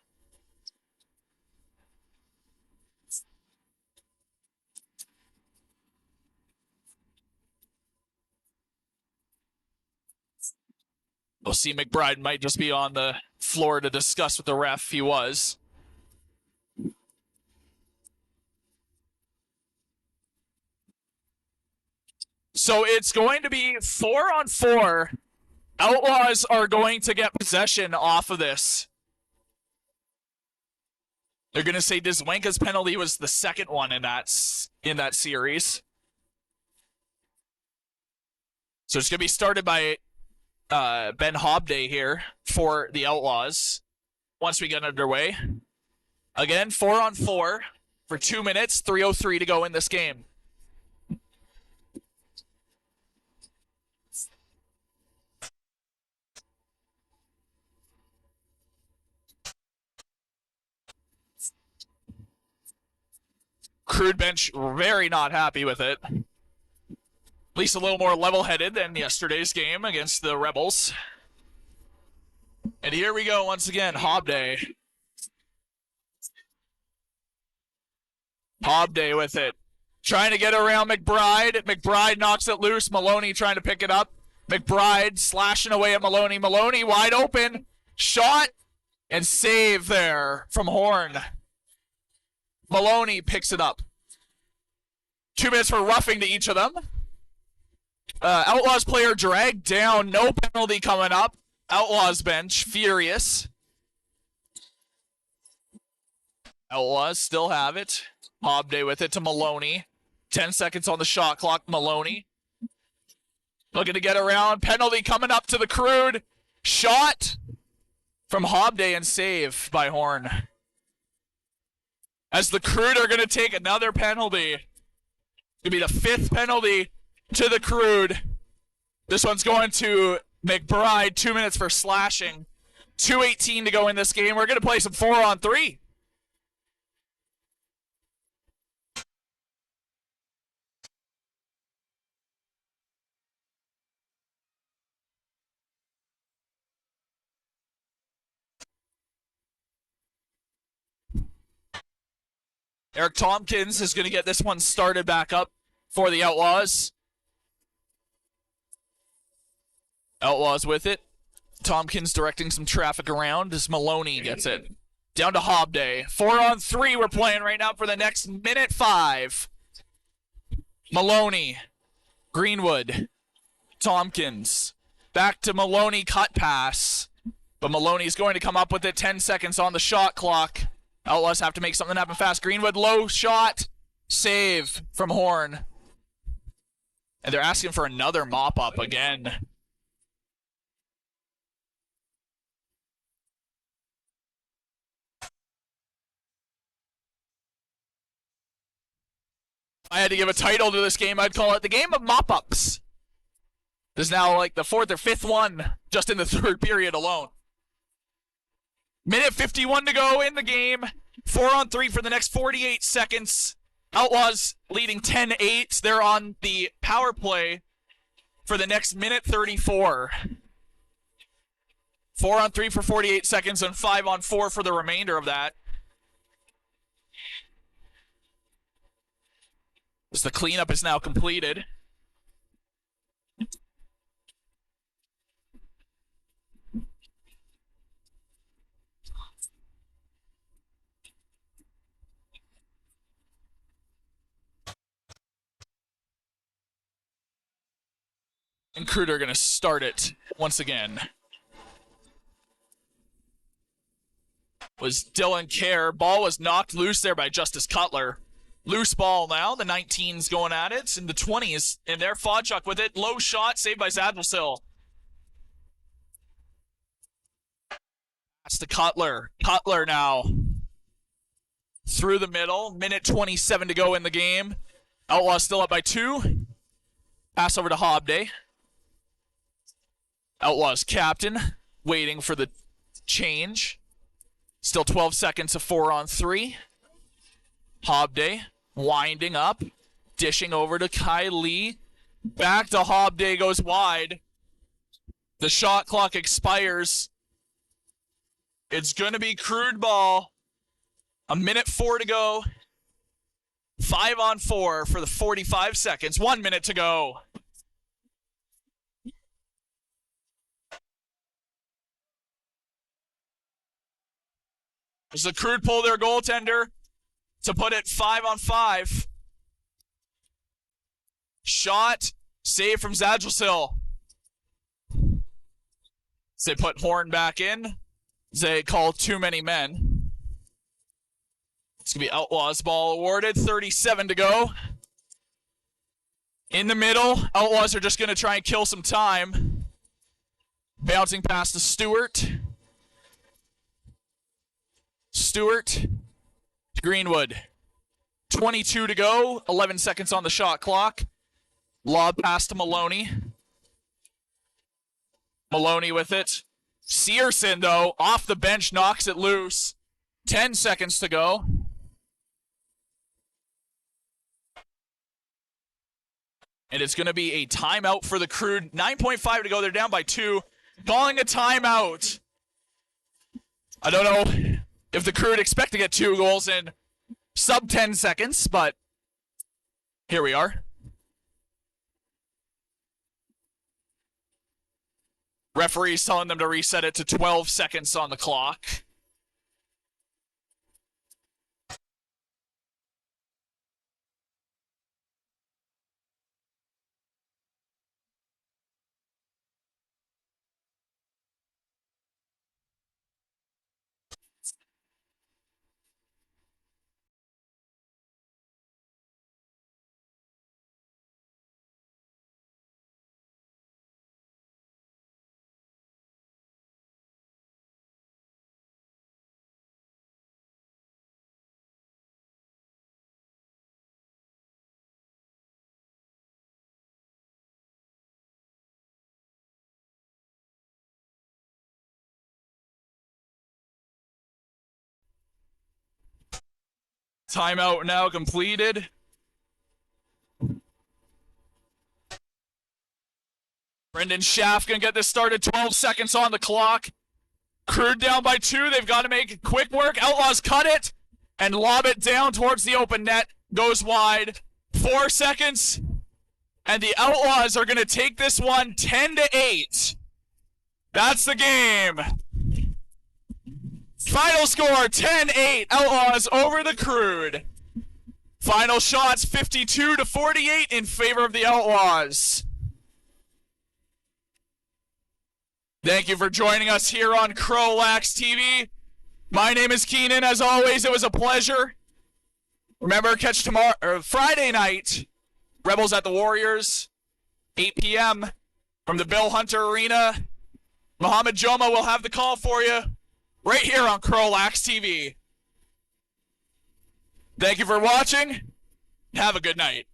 We'll see. McBride might just be on the floor to discuss with the ref. He was. So it's going to be 4-on-4. Outlaws are going to get possession off of this. They're going to say Diswanka's penalty was the second one in that series. So it's going to be started by Ben Hobday here for the Outlaws once we get underway. Again, 4-on-4 for 2 minutes, 3:03 to go in this game. Crude bench very not happy with it. At least a little more level-headed than yesterday's game against the Rebels. And here we go once again, Hobday. Hobday with it. Trying to get around McBride. McBride knocks it loose. Maloney trying to pick it up. McBride slashing away at Maloney. Maloney wide open. Shot and save there from Horn. Maloney picks it up. 2 minutes for roughing to each of them. Outlaws player dragged down. No penalty coming up. Outlaws bench furious. Outlaws still have it. Hobday with it to Maloney. 10 seconds on the shot clock. Maloney looking to get around. Penalty coming up to the Crude. Shot from Hobday and save by Horn. As the Crude are going to take another penalty. It's going to be the 5th penalty to the Crude. This one's going to McBride. 2 minutes for slashing. 2:18 to go in this game. We're going to play some 4-on-3. Eric Tompkins is going to get this one started back up for the Outlaws. Outlaws with it. Tompkins directing some traffic around as Maloney gets it. Down to Hobday. 4-on-3 we're playing right now for the next minute 5. Maloney. Greenwood. Tompkins. Back to Maloney, cut pass. But Maloney's going to come up with it. 10 seconds on the shot clock. Outlaws have to make something happen fast. Greenwood, low shot. Save from Horn. And they're asking for another mop-up again. If I had to give a title to this game, I'd call it the game of mop-ups. There's now like the 4th or 5th one just in the 3rd period alone. Minute 51 to go in the game. 4-on-3 for the next 48 seconds. Outlaws leading 10-8. They're on the power play for the next minute 34. 4-on-3 for 48 seconds and 5-on-4 for the remainder of that. As the cleanup is now completed. And Crude are going to start it once again. Was Dylan Kerr. Ball was knocked loose there by Justice Cutler. Loose ball now. The 19's going at it. And the 20's in there. Fodchuk with it. Low shot. Saved by Zadvelsil. That's to Cutler. Cutler now. Through the middle. Minute 27 to go in the game. Outlaws still up by 2. Pass over to Hobday. Outlaws captain. Waiting for the change. Still 12 seconds of 4-on-3. Hobday. Winding up, dishing over to Kai Lee. Back to Hobday, goes wide. The shot clock expires. It's going to be Crude ball. A minute 4 to go. 5-on-4 for the 45 seconds. 1 minute to go. As the Crude pull their goaltender to put it 5-on-5. Shot. Save from Zadgelsil. They put Horn back in. They call too many men. It's going to be Outlaws ball awarded. 37 to go. In the middle. Outlaws are just going to try and kill some time. Bouncing past to Stewart. Stewart to Greenwood. 22 to go. 11 seconds on the shot clock. Lob pass to Maloney. Maloney with it. Searson, though, off the bench, knocks it loose. 10 seconds to go. And it's going to be a timeout for the Crude. 9.5 to go. They're down by 2. Calling a timeout. I don't know if the Crude expect to get 2 goals in sub 10 seconds, but here we are. Referee's telling them to reset it to 12 seconds on the clock. Timeout now completed. Brendan Schaff gonna get this started. 12 seconds on the clock. Crude down by 2. They've got to make quick work. Outlaws cut it. and lob it down towards the open net. Goes wide. 4 seconds. And the Outlaws are going to take this one 10-8. That's the game. Final score 10-8. Outlaws over the Crude. Final shots 52-48 in favor of the Outlaws. Thank you for joining us here on CROW LAX TV. My name is Keenan. As always, it was a pleasure. Remember, catch Friday night, Rebels at the Warriors, 8 p.m. from the Bill Hunter Arena. Mohamed Joma will have the call for you right here on CROW LAX TV. Thank you for watching. Have a good night.